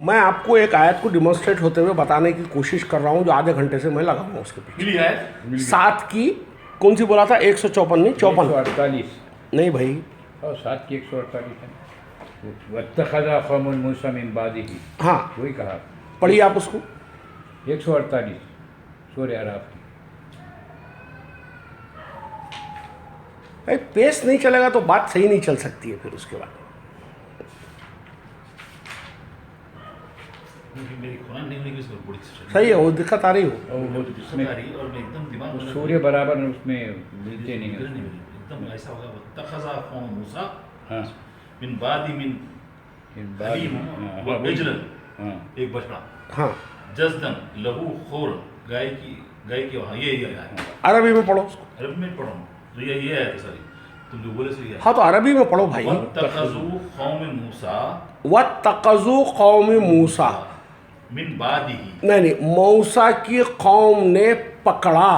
मैं आपको एक आयत को डिमॉन्स्ट्रेट होते हुए बताने की कोशिश कर रहा हूँ जो आधे घंटे से मैं लगा हूँ उसके पीछे। मिली आयत? 7 की कौन सी बोला था? 154 नहीं 54 148 नहीं भाई, और 7 की 148 है। वत्तखज़ा क़ौमुन मूसा मिन बादिही, हाँ वही कहा। पढ़िए आप उसको। 148 सूरह अराफ की। भाई पेस नहीं चलेगा तो बात सही नहीं चल सकती है फिर उसके बाद। मेरी कुरान नहीं होगी इसमें बड़ी सही है, वो दिक्कत आ रही हो। और वो उसमें आ रही और मैं एकदम दिमाग में सूर्य बराबर उसमें मिलते नहीं नहीं हैं। एकदम ऐसा होगा वत्तखज़ा क़ौम मूसा हाँ मिन बादी मिन इन बाद हलीम हाँ, व इजलन, हाँ एक बछड़ा, हाँ जज़दन लहू खोर, गाय की वहाँ ये है। अरबी में पढ़ो उसको। अरबी में पढ़ो तो ये है तो सारी तुम जो बोले सही है। हाँ तो अरबी में पढ़ो भाई। वत्तखज़ू क़ौम मूसा वत्तखज़ू क़ौम मूसा, मिन बादिही, नहीं मूसा की कौम ने पकड़ा।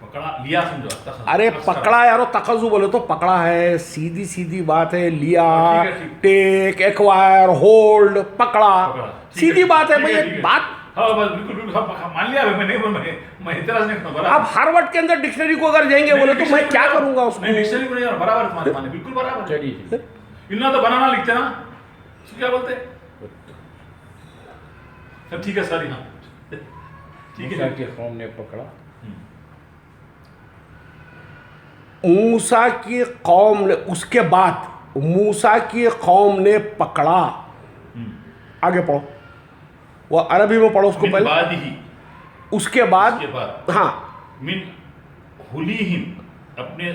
पकड़ा लिया समझो तखज़, अरे तखज़ पकड़ा यारो, तखज़ू बोले तो पकड़ा है, सीधी सीधी बात है। लिया, ठीक है, ठीक। टेक, एक्वायर, होल्ड, पकड़ा, पकड़ा, ठीक सीधी बात है ठीक भाई। ठीक ये बात हाँ बस बिल्कुल बिल्कुल हाँ, मान लिया मैं इतराज नहीं करता आप हार्वर्ड के अंदर डिक्शनरी को अगर जाएंगे बोले तो मैं क्या करूंगा उसको? नहीं डिक्शनरी को नहीं यार, बराबर तुम्हारे माने बिल्कुल बराबर। चलिए इतना तो बनाना लिखते ना, उसको क्या बोलते? सब ठीक है सॉरी, हाँ ठीक मूसा है। की कौम ने पकड़ा। मूसा की कौम ने, उसके बाद मूसा की कौम ने पकड़ा। आगे पढ़ो, वो अरबी में पढ़ो उसको मिन पहले। बादिही, उसके बाद उसके बाद हाँ, मिन हुलीहिम, अपने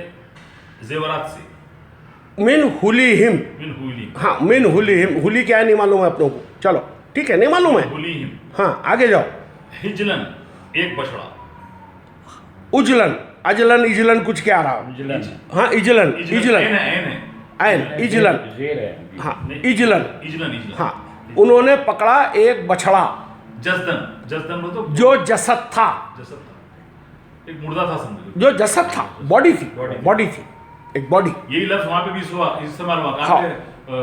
जेवरात से, मिन हुलीहिम, मिन हुलीहिम, हाँ मिन हुलीहिम। हुली क्या है नहीं मालूम है अपनों को, चलो ठीक है नहीं मालूम है, हुलीहिम, हाँ आगे जाओ। हिजलन, एक बछड़ा, उजलन, अजलन, इजलन कुछ क्या रहा? इजलन हाँ इजलन, इजलन, एन है ऐन, इजलन, जेर है। हाँ नहीं, इजलन, इजलन इजलन, हाँ उन्होंने पकड़ा एक बछड़ा जसदन, जसदन बोल तो जो जसद था, जसद था, एक मुर्दा था समझो, जो जसद था, बॉडी थी, बॉडी थी। बॉडी थी, एक बॉडी। यही लफ्ज वहां पे भी इस्तेमाल हुआ हाँ। कहाँ पे?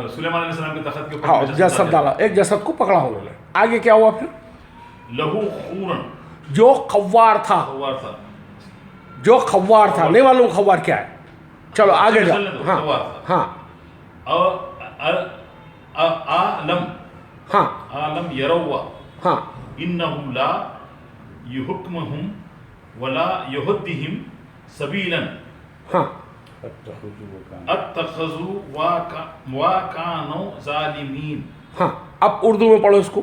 सुलेमान अलैहिस्सलाम के तख्त के ऊपर हाँ में जसद डाला, एक जसद को पकड़ा उन्होंने। आगे क्या हुआ फिर? लहू खूरन, जो खव्वार था, खवार था, जो खव्वार था, नहीं मालूम खव्वार क्या है, चलो आगे जाओ। चलने दो, हाँ खव्वार था। हाँ आलम, हाँ आलम यरवा हाँ इन्नहु ला युहक्मुहुम वला युहद्दिहिम सबीलन हाँ अत्तखज़ू वा कानू ज़ालिमीन। हाँ अब उर्दू में पढ़ो इसको।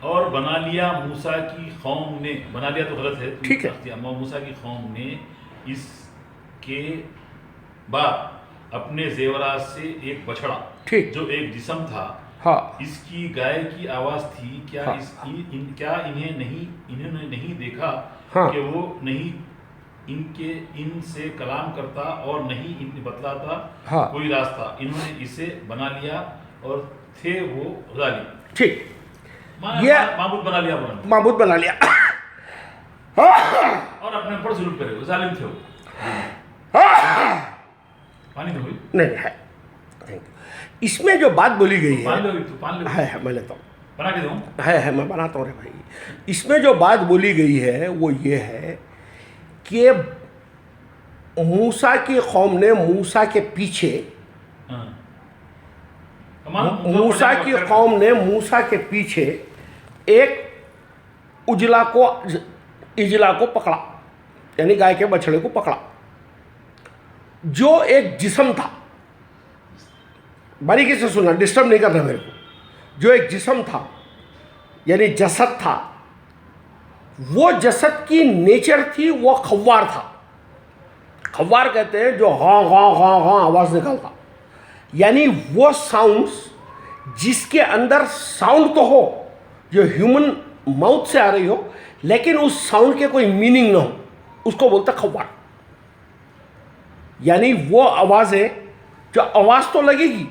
और बना लिया मूसा की कौम ने, बना लिया तो गलत है, ठीक है। मूसा की कौम ने इसके बाद अपने जेवरात से एक बछड़ा, ठीक। जो एक जिस्म था, हाँ इसकी गाय की आवाज थी, क्या हाँ। क्या इन्होंने नहीं देखा हाँ। कि वो नहीं इनसे कलाम करता और नहीं इन्हें बतलाता हाँ। कोई रास्ता, इन्होंने इसे बना लिया और थे वो जालिम। ठीक, ये माबूद बना लिया बोला माबूद बना लिया और अपने ऊपर जुल्म करे, वो जालिम थे वो। पानी तो हुई नहीं है। इसमें जो बात बोली गई है, पानी लो, तू पानी लो, है मैं लेता हूँ, बना के दूँ। है मैं बनाता हूँ रे भाई। इसमें जो बात बोली गई है वो ये है कि मूसा की कौम ने मूसा के पीछे, मूसा की कौम ने मूसा के पीछे एक इजला को पकड़ा, यानी गाय के बछड़े को पकड़ा, जो एक जिस्म था। बारीकी से सुनना, डिस्टर्ब नहीं करना मेरे को। जो एक जिस्म था यानी जसद था, वो जसद की नेचर थी, वो खव्वार था। खव्वार कहते हैं जो हाँ हाँ हाँ हाँ आवाज़ निकालता, यानी वो साउंड्स जिसके अंदर साउंड तो हो जो ह्यूमन माउथ से आ रही हो, लेकिन उस साउंड के कोई मीनिंग ना हो, उसको बोलते खव्वार। यानी वो आवाज़ें जो आवाज़ तो लगेगी,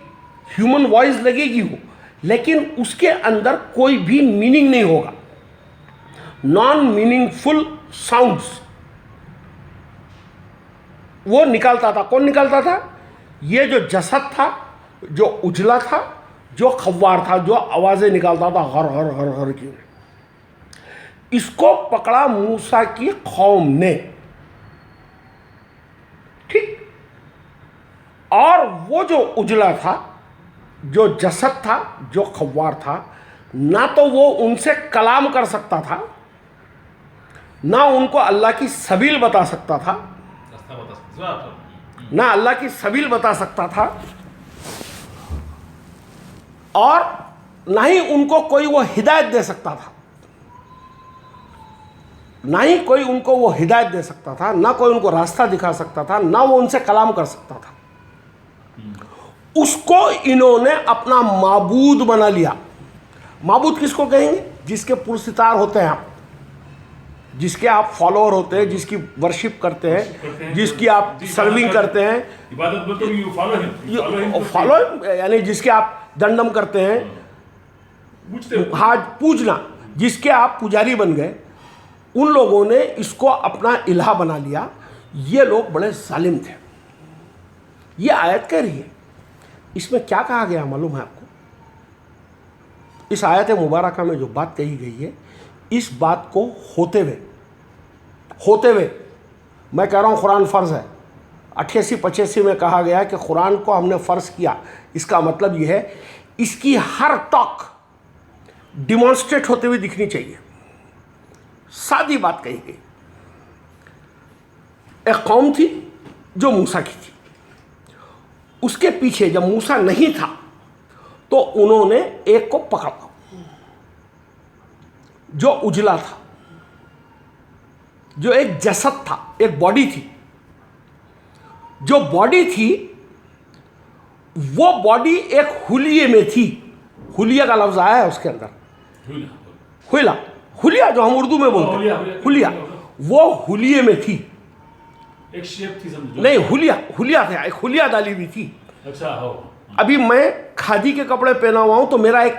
ह्यूमन वॉइस लगेगी वो, लेकिन उसके अंदर कोई भी मीनिंग नहीं होगा, नॉन मीनिंगफुल साउंड्स वो निकालता था। कौन निकालता था? ये जो जसद था, जो उजला था, जो खव्वार था, जो आवाज़ें निकालता था हर हर हर हर की, इसको पकड़ा मूसा की कौम ने, ठीक। और वो जो उजला था, जो जसद था, जो खव्वार था, ना तो वो उनसे कलाम कर सकता था, ना उनको अल्लाह की सबील बता सकता था, रास्ता बता सकते हो। ना अल्लाह की सबील बता सकता था, और ना ही उनको कोई वो हिदायत दे सकता था, ना ही कोई उनको वो हिदायत दे सकता था, ना कोई उनको रास्ता दिखा सकता था, ना वो उनसे कलाम कर सकता था। उसको इन्होंने अपना माबूद बना लिया। माबूद किसको कहेंगे? जिसके पुरसितार होते हैं आप, जिसके आप फॉलोअर होते हैं, जिसकी वर्शिप करते हैं, जिसकी आप सर्विंग करते हैं, इबादत बोलते हो, यू फॉलो हिम, फॉलो यानी जिसके आप दंडम करते हैं, पूछते हो। हाँ, पूजना, जिसके आप पुजारी बन गए, उन लोगों ने इसको अपना इलाह बना लिया। ये लोग बड़े जालिम थे। ये आयत कह रही है, इसमें क्या कहा गया मालूम है आपको? इस आयत मुबारका में जो बात कही गई है, इस बात को होते हुए मैं कह रहा हूँ कुरान फ़र्ज़ है। 88-85 में कहा गया कि कुरान को हमने फ़र्ज़ किया। इसका मतलब यह है, इसकी हर टॉक डिमॉन्स्ट्रेट होते हुए दिखनी चाहिए। सादी बात कही गई। एक कौम थी जो मूसा की थी, उसके पीछे जब मूसा नहीं था तो उन्होंने एक को पकड़ा जो उजला था, जो एक जसद था, एक बॉडी थी। जो बॉडी थी वो बॉडी एक हुलिये में थी। हुलिया का लफ्ज़ आया है उसके अंदर, हुलिया जो हम उर्दू में बोलते हैं, हुलिया, वो हुलिये में थी। एक शेप थी समझो। नहीं, हुलिया था, एक हुलिया डाली हुई थी। अच्छा हो। अभी मैं खादी के कपड़े पहना हुआ हूं तो मेरा एक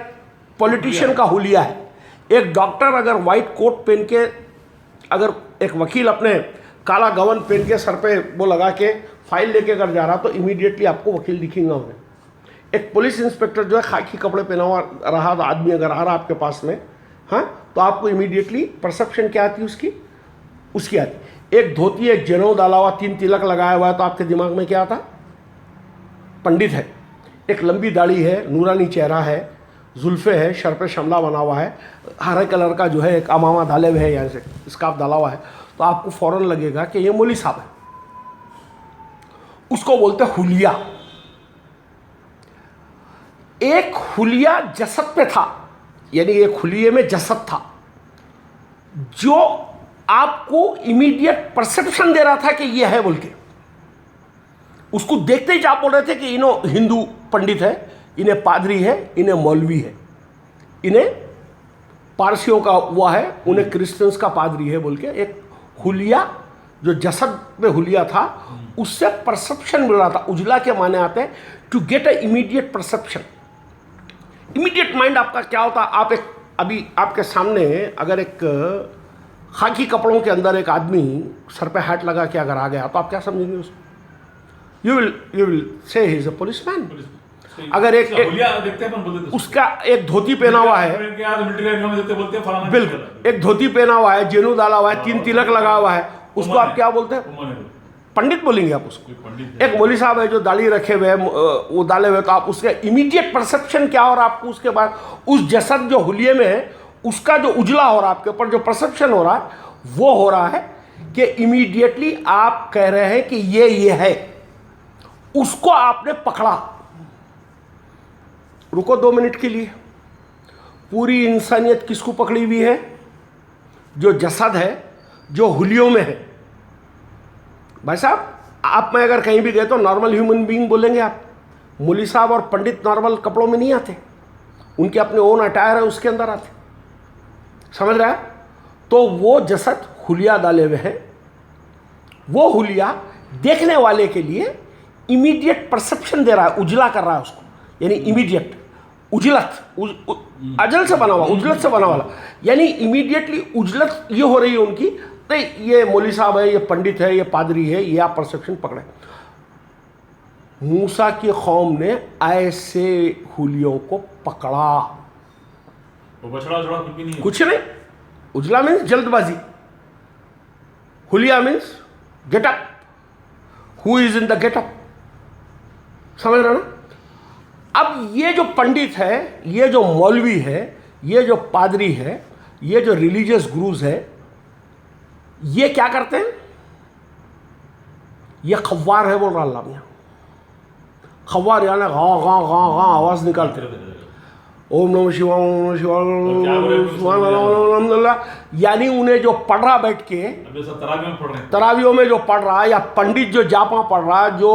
पॉलिटिशियन का हुलिया है। एक डॉक्टर अगर वाइट कोट पहन के, अगर एक वकील अपने काला गवन पहन के सर पे वो लगा के फाइल लेके कर जा रहा तो इमीडिएटली आपको वकील दिखेंगे उन्हें। एक पुलिस इंस्पेक्टर जो है खाकी कपड़े पहना हुआ रहा तो आदमी अगर आ रहा आपके पास में, हाँ, तो आपको इमीडिएटली परसेप्शन क्या आती है उसकी आती। एक धोती, एक जनेऊ डाला हुआ, 3 तिलक लगाया हुआ है तो आपके दिमाग में क्या आता? पंडित है। एक लंबी दाढ़ी है, नूरानी चेहरा है, जुल्फ़े है, सर पे शमला बना हुआ है, हरे कलर का जो है एक अमामा डाले हुए है, यहाँ से स्कार्फ डाला हुआ है, तो आपको फ़ौरन लगेगा कि ये मौलवी साहब है। उसको बोलते हुलिया। एक हुलिया जसद पे था, यानी एक हुलिये में जसद था जो आपको इमीडिएट परसेप्शन दे रहा था कि ये है बोल के। उसको देखते ही आप बोल रहे थे कि इन्हों हिंदू पंडित है, इन्हें पादरी है, इन्हें मौलवी है, इन्हें पारसियों का हुआ है, उन्हें क्रिश्चियंस का पादरी है बोल के। एक हुलिया जो जसद में हुलिया था, उससे परसेप्शन मिल रहा था। उजला के माने आते हैं to get a immediate perception. Immediate mind आपका क्या होता? आप एक, अभी आपके सामने अगर एक खाकी कपड़ों के अंदर एक आदमी सर पे हैट लगा के अगर आ गया तो आप क्या समझेंगे उसको? You will say he is a policeman. अगर एक देखते हैं बोलते उसका एक धोती पहना हुआ है, बिल्कुल एक धोती पहना हुआ है, जेनू डाला हुआ है, 3 तिलक लगा हुआ है, उसको आप क्या बोलते हैं? पंडित बोलेंगे आप उसको। एक मौलवी साहब है जो दाढ़ी रखे हुए है, वो डाले हुए, तो आप उसका इमीडिएट परसेप्शन क्या हो रहा है आपको? उसके बाद उस जसद जो हुलिये में है उसका जो उजला हो रहा है आपके ऊपर, जो परसेप्शन हो रहा है वो हो रहा है कि इमीडिएटली आप कह रहे हैं कि ये है। उसको आपने पकड़ा। रुको 2 मिनट के लिए। पूरी इंसानियत किसको पकड़ी हुई है? जो जसद है, जो हुलियों में है। भाई साहब, आप में अगर कहीं भी गए तो नॉर्मल ह्यूमन बीइंग बोलेंगे आप। मौलवी साहब और पंडित नॉर्मल कपड़ों में नहीं आते, उनके अपने ओन अटायर है, उसके अंदर आते। समझ रहा है? तो वो जसद हुलिया डाले हुए हैं। वो हुलिया देखने वाले के लिए इमीडिएट परसेप्शन दे रहा है, उजला कर रहा है उसको, यानी इमीडिएट उजलत, अजल से बना हुआ, उजलत से बना वाला, यानी इमीडिएटली उजलत ये हो रही है उनकी। तो ये मौलवी साहब है, ये पंडित है, ये पादरी है, ये आप परसेप्शन पकड़े। मूसा की कौम ने ऐसे हुलियों को पकड़ा। वो बछड़ा उछड़ा कुछ भी नहीं है। कुछ नहीं, उजला मीन्स जल्दबाजी, हुलिया means getup, who is in the getup, समझ रहे ना। अब ये जो पंडित है, ये जो मौलवी है, ये जो पादरी है, ये जो रिलीजियस गुरुज है, ये क्या करते हैं? ये खव्वार है बोल रहा अल्लाह मियां। खव्वार यानी गा गा गा गा आवाज निकालते हैं, ओम नमः शिवाय ओम नमः शिवाय अल्हम्दुलिल्लाह। यानी उन्हें जो पढ़ रहा बैठ के, अभी सब तरावियों में पढ़ रहे हैं, तरावियों में जो पढ़ रहा, या पंडित जो जापा पढ़ रहा, जो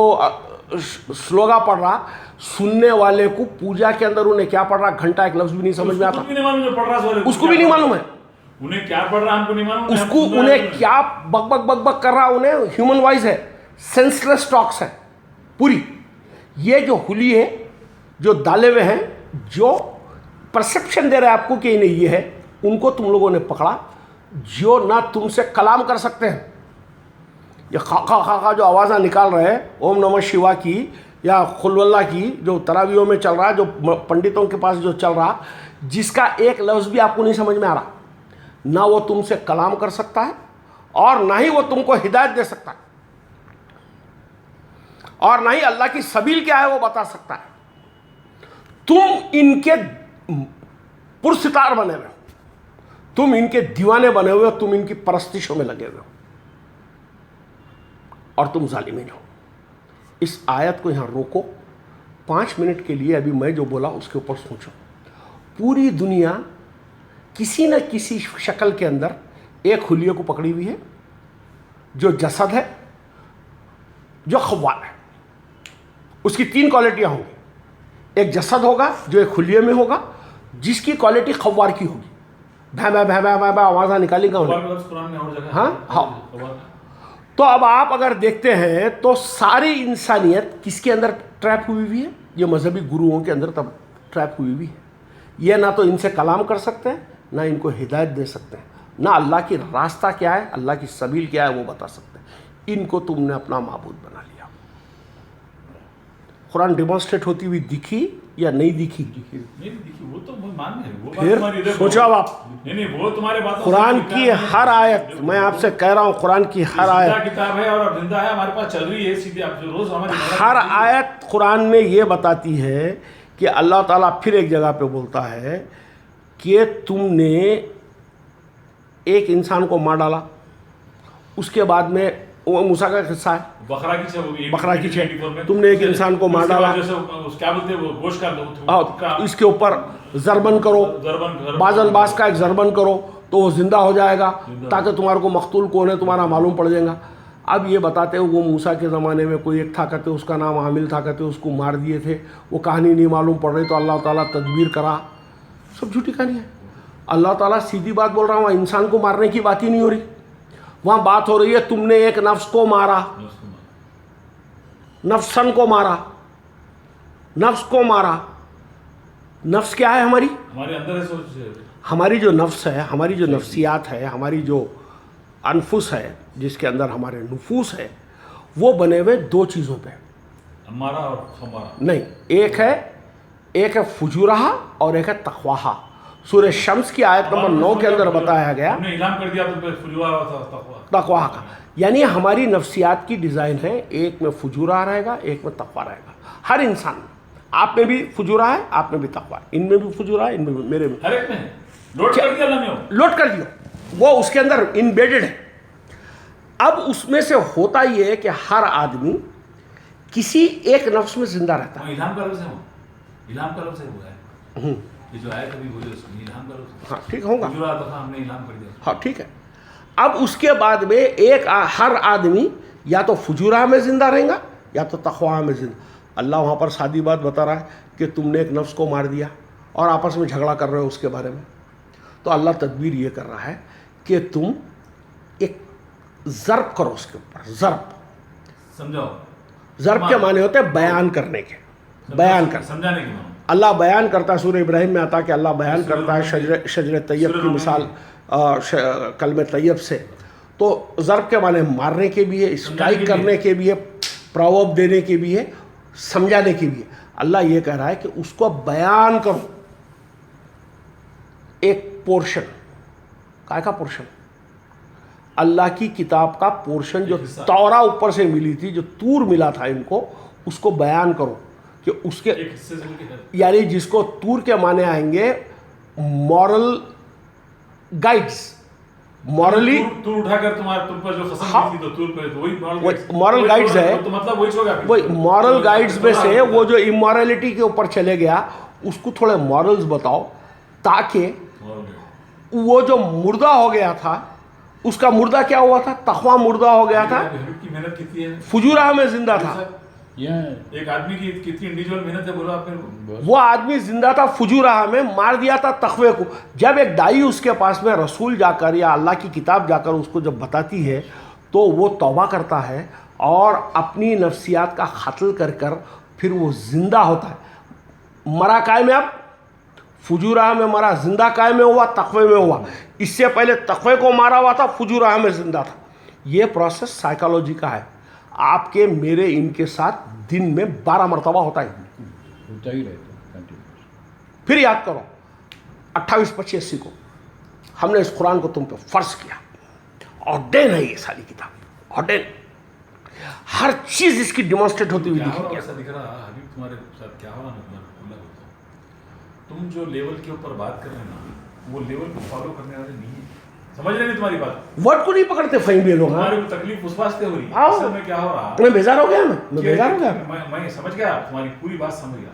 श्लोगा पढ़ रहा, सुनने वाले को पूजा के अंदर उन्हें क्या पढ़ रहा, घंटा एक लफ्ज भी नहीं समझ में आता, उसको भी नहीं मालूम जो पढ़ रहा है, उसको भी नहीं मालूम है, उन्हें क्या पढ़ रहा है हमको नहीं मालूम, उसको उन्हें क्या बक बक बक बक कर रहा, उन्हें ह्यूमन वॉइस है, सेंसलेस टॉक्स है पूरी। ये जो हुली है, जो डाले हुए हैं, जो परसेप्शन दे रहे हैं आपको कि नहीं ये है, उनको तुम लोगों ने पकड़ा, जो ना तुमसे कलाम कर सकते हैं। ये खा जो आवाज़ निकाल रहे हैं ओम नमः शिवा की या खुलवल्ला की, जो तरावियों में चल रहा, जो पंडितों के पास जो चल रहा, जिसका एक लफ्ज़ भी आपको नहीं समझ में आ रहा, ना वो तुमसे कलाम कर सकता है और ना ही वो तुमको हिदायत दे सकता है, और ना ही अल्लाह की सबील क्या है वो बता सकता है। तुम इनके पुरसितार बने हुए हो, तुम इनके दीवाने बने हुए हो, तुम इनकी परस्तिशों में लगे हुए हो, और तुम जालिमीन हो। इस आयत को यहां रोको 5 मिनट के लिए, अभी मैं जो बोला उसके ऊपर सोचो। पूरी दुनिया किसी न किसी शक्ल के अंदर एक हुलिये को पकड़ी हुई है, जो जसद है, जो खव्वार है। उसकी 3 क्वालिटियां होंगी। एक जसद होगा जो एक हुलिये में होगा, जिसकी क्वालिटी खव्वार की होगी, भै भै भै भै भै भै आवाज़ निकालेगा उन्हें। हाँ। तो अब आप अगर देखते हैं तो सारी इंसानियत किसके अंदर ट्रैप हुई हुई है? ये मजहबी गुरुओं के अंदर तब ट्रैप हुई हुई है। ये ना तो इनसे कलाम कर सकते हैं, ना इनको हिदायत दे सकते हैं, ना अल्लाह की रास्ता क्या है, अल्लाह की सबील क्या है वो बता सकते हैं। इनको तुमने अपना माबूद बना लिया। कुरान डिमॉन्स्ट्रेट होती हुई दिखी या नहीं दिखी? नहीं दिखी, वो तो मान है, वो फिर सोचो आप, नहीं वो तुम्हारे बात, कुरान की हर आयत, मैं आपसे कह रहा हूँ, कुरान की हर आयत किताब है और जिंदा है, हमारे पास चल रही है सीधे, आप रोज हमारी हर आयत कुरान में ये बताती है कि अल्लाह ताला फिर एक जगह पे बोलता है कि तुमने एक इंसान को मार डाला, उसके बाद में वो मूसा का किस्सा है, बकरा की बकरा की तुमने एक इंसान को मार डाला, क्या बोलते हैं वो गोश्त का, इसके ऊपर जरबन करो, बाजन बास का एक जरबन करो तो वो जिंदा हो जाएगा, ताकि तुम्हारे को मकतूल कौन है तुम्हारा मालूम पड़ जाएगा। अब ये बताते हो वो मूसा के ज़माने में कोई एक था, कहते उसका नाम आमिल था, कहते उसको मार दिए थे, वो कहानी नहीं मालूम पड़ रही, तो अल्लाह ताला तदबीर करा। सब झूठी कहानी है। अल्लाह ताला सीधी बात बोल रहा हूँ, इंसान को मारने की बात ही नहीं हो रही, वहाँ बात हो रही है तुमने एक नफ्स को मारा, नफ्सन को मारा, नफ्स को मारा। नफ्स क्या है? हमारी अंदर है सोच, हमारी जो नफ्स है, हमारी जो नफ्सियात है, हमारी जो अनफुस है, जिसके अंदर हमारे नुफूस है, वो बने हुए 2 चीज़ों पे, हमारा और हमारा नहीं, एक है फुजुरहा और एक है तक़वाहा। सूरह शम्स की आयत नंबर 9 के अंदर बताया गया, हमने इलाम कर दिया तो फुजुरा तक़वा का, यानी हमारी नफ्सियात की डिज़ाइन है, एक में फुजुरा रहेगा, एक में तक़वा रहेगा। हर इंसान में, आप में भी फुजुरा है, आप में भी तक़वा है, इनमें भी फुजुरा है, इनमें भी, मेरे में, हर एक में लोड कर दिया अल्लाह ने, लोड कर दियो, वो उसके अंदर इम्बेडेड है। अब उसमें से होता ये है कि हर आदमी किसी एक नफ्स में जिंदा रहता है। इल्हाम का लफ्ज़ है, इल्हाम का लफ्ज़ है, वो है ये जो आयत अभी बोले उसमें इल्हाम का लफ्ज़। हाँ ठीक होगा, फुजुरा दफा हमने इल्हाम कर दिया। हाँ ठीक है। अब उसके बाद में हर आदमी या तो फुजुरा में जिंदा रहेगा या तो तक़वा में जिंदा। अल्लाह वहाँ पर सादी बात बता रहा है कि तुमने एक नफ्स को मार दिया और आपस में झगड़ा कर रहे हो उसके बारे में, तो अल्लाह तदबीर ये कर रहा है कि तुम एक ज़र्ब करो उसके ऊपर। ज़र्ब समझाओ, ज़र्ब के माने होते हैं बयान करने के, बयान कर, समझाने के। अल्लाह बयान करता है, सूरह इब्राहिम में आता है कि अल्लाह बयान करता है शजर तैयब की मिसाल कलमे तैयब से। तो ज़र्ब के माने मारने के भी है, स्ट्राइक करने के भी है, प्रॉवर्ब देने के भी है, समझाने के लिए। अल्लाह ये कह रहा है कि उसको बयान करो, एक पोर्शन, काय का पोर्शन, अल्लाह की किताब का पोर्शन जो तौरा ऊपर से मिली थी, जो तूर मिला था इनको, उसको बयान करो कि उसके एक हिस्से से लेके यानी जिसको तूर के माने आएंगे मॉरल गाइड्स, मॉरली तू उठाकर तुम पर जो खसम हाँ। की थी तो तूर पे तो वही moral guides है। तो मतलब वही होगा वही मॉरल गाइड्स में से वो जो इमोरलिटी के ऊपर चले गया, उसको थोड़े मॉरल्स बताओ, ताकि वो जो मुर्दा हो गया था, उसका मुर्दा क्या हुआ था, तकवा मुर्दा हो गया था, की मेहनत कितनी है, फुजूरा में जिंदा था। एक आदमी की कितनी इंडिविजुअल मेहनत है, बोलो आप मेरे को। वो आदमी जिंदा था, फुजूरा में मार दिया था तकवे को। जब एक दाई उसके पास में रसूल जाकर या अल्लाह की किताब जाकर उसको जब बताती है, तो वो तौबा करता है और अपनी नफ्सियात का कत्ल कर कर फिर वो जिंदा होता है। मरा काय में, अब फुजूरा में मरा, जिंदा काय में हुआ, तकवे में हुआ। इससे पहले तकवे को मारा हुआ था, फुजूरा में जिंदा था। ये प्रोसेस साइकोलॉजी का है। आपके मेरे इनके साथ दिन में 12 मरतबा होता है, होता ही रहता है कंटिन्यूस। फिर याद करो 28-25 को हमने इस कुरान को तुम पे फर्ज किया, ऑर्डेन है ये सारी किताब, ऑर्डेन, हर चीज इसकी डिमॉन्स्ट्रेट होती हुई क्या हो दिखेगी। रहा, ऐसा दिख रहा हबीब तुम्हारे साथ क्या हो रहा, मैं तुम्हारे खुला बताऊं, तुम जो लेवल के ऊपर बात कर रहे हैं ना, वो लेवल को फॉलो करने वाले नहीं है, समझ रहे नहीं तुम्हारी बात, वर्ड को नहीं पकड़ते फहीम ये लोग। हाँ, तुम्हारी को तकलीफ उस वास्ते हो रही आओ। है, असल में क्या हो रहा, मैं बेजार हो गया, मैं बेजार हो गया। मैं समझ गया, तुम्हारी पूरी बात समझ गया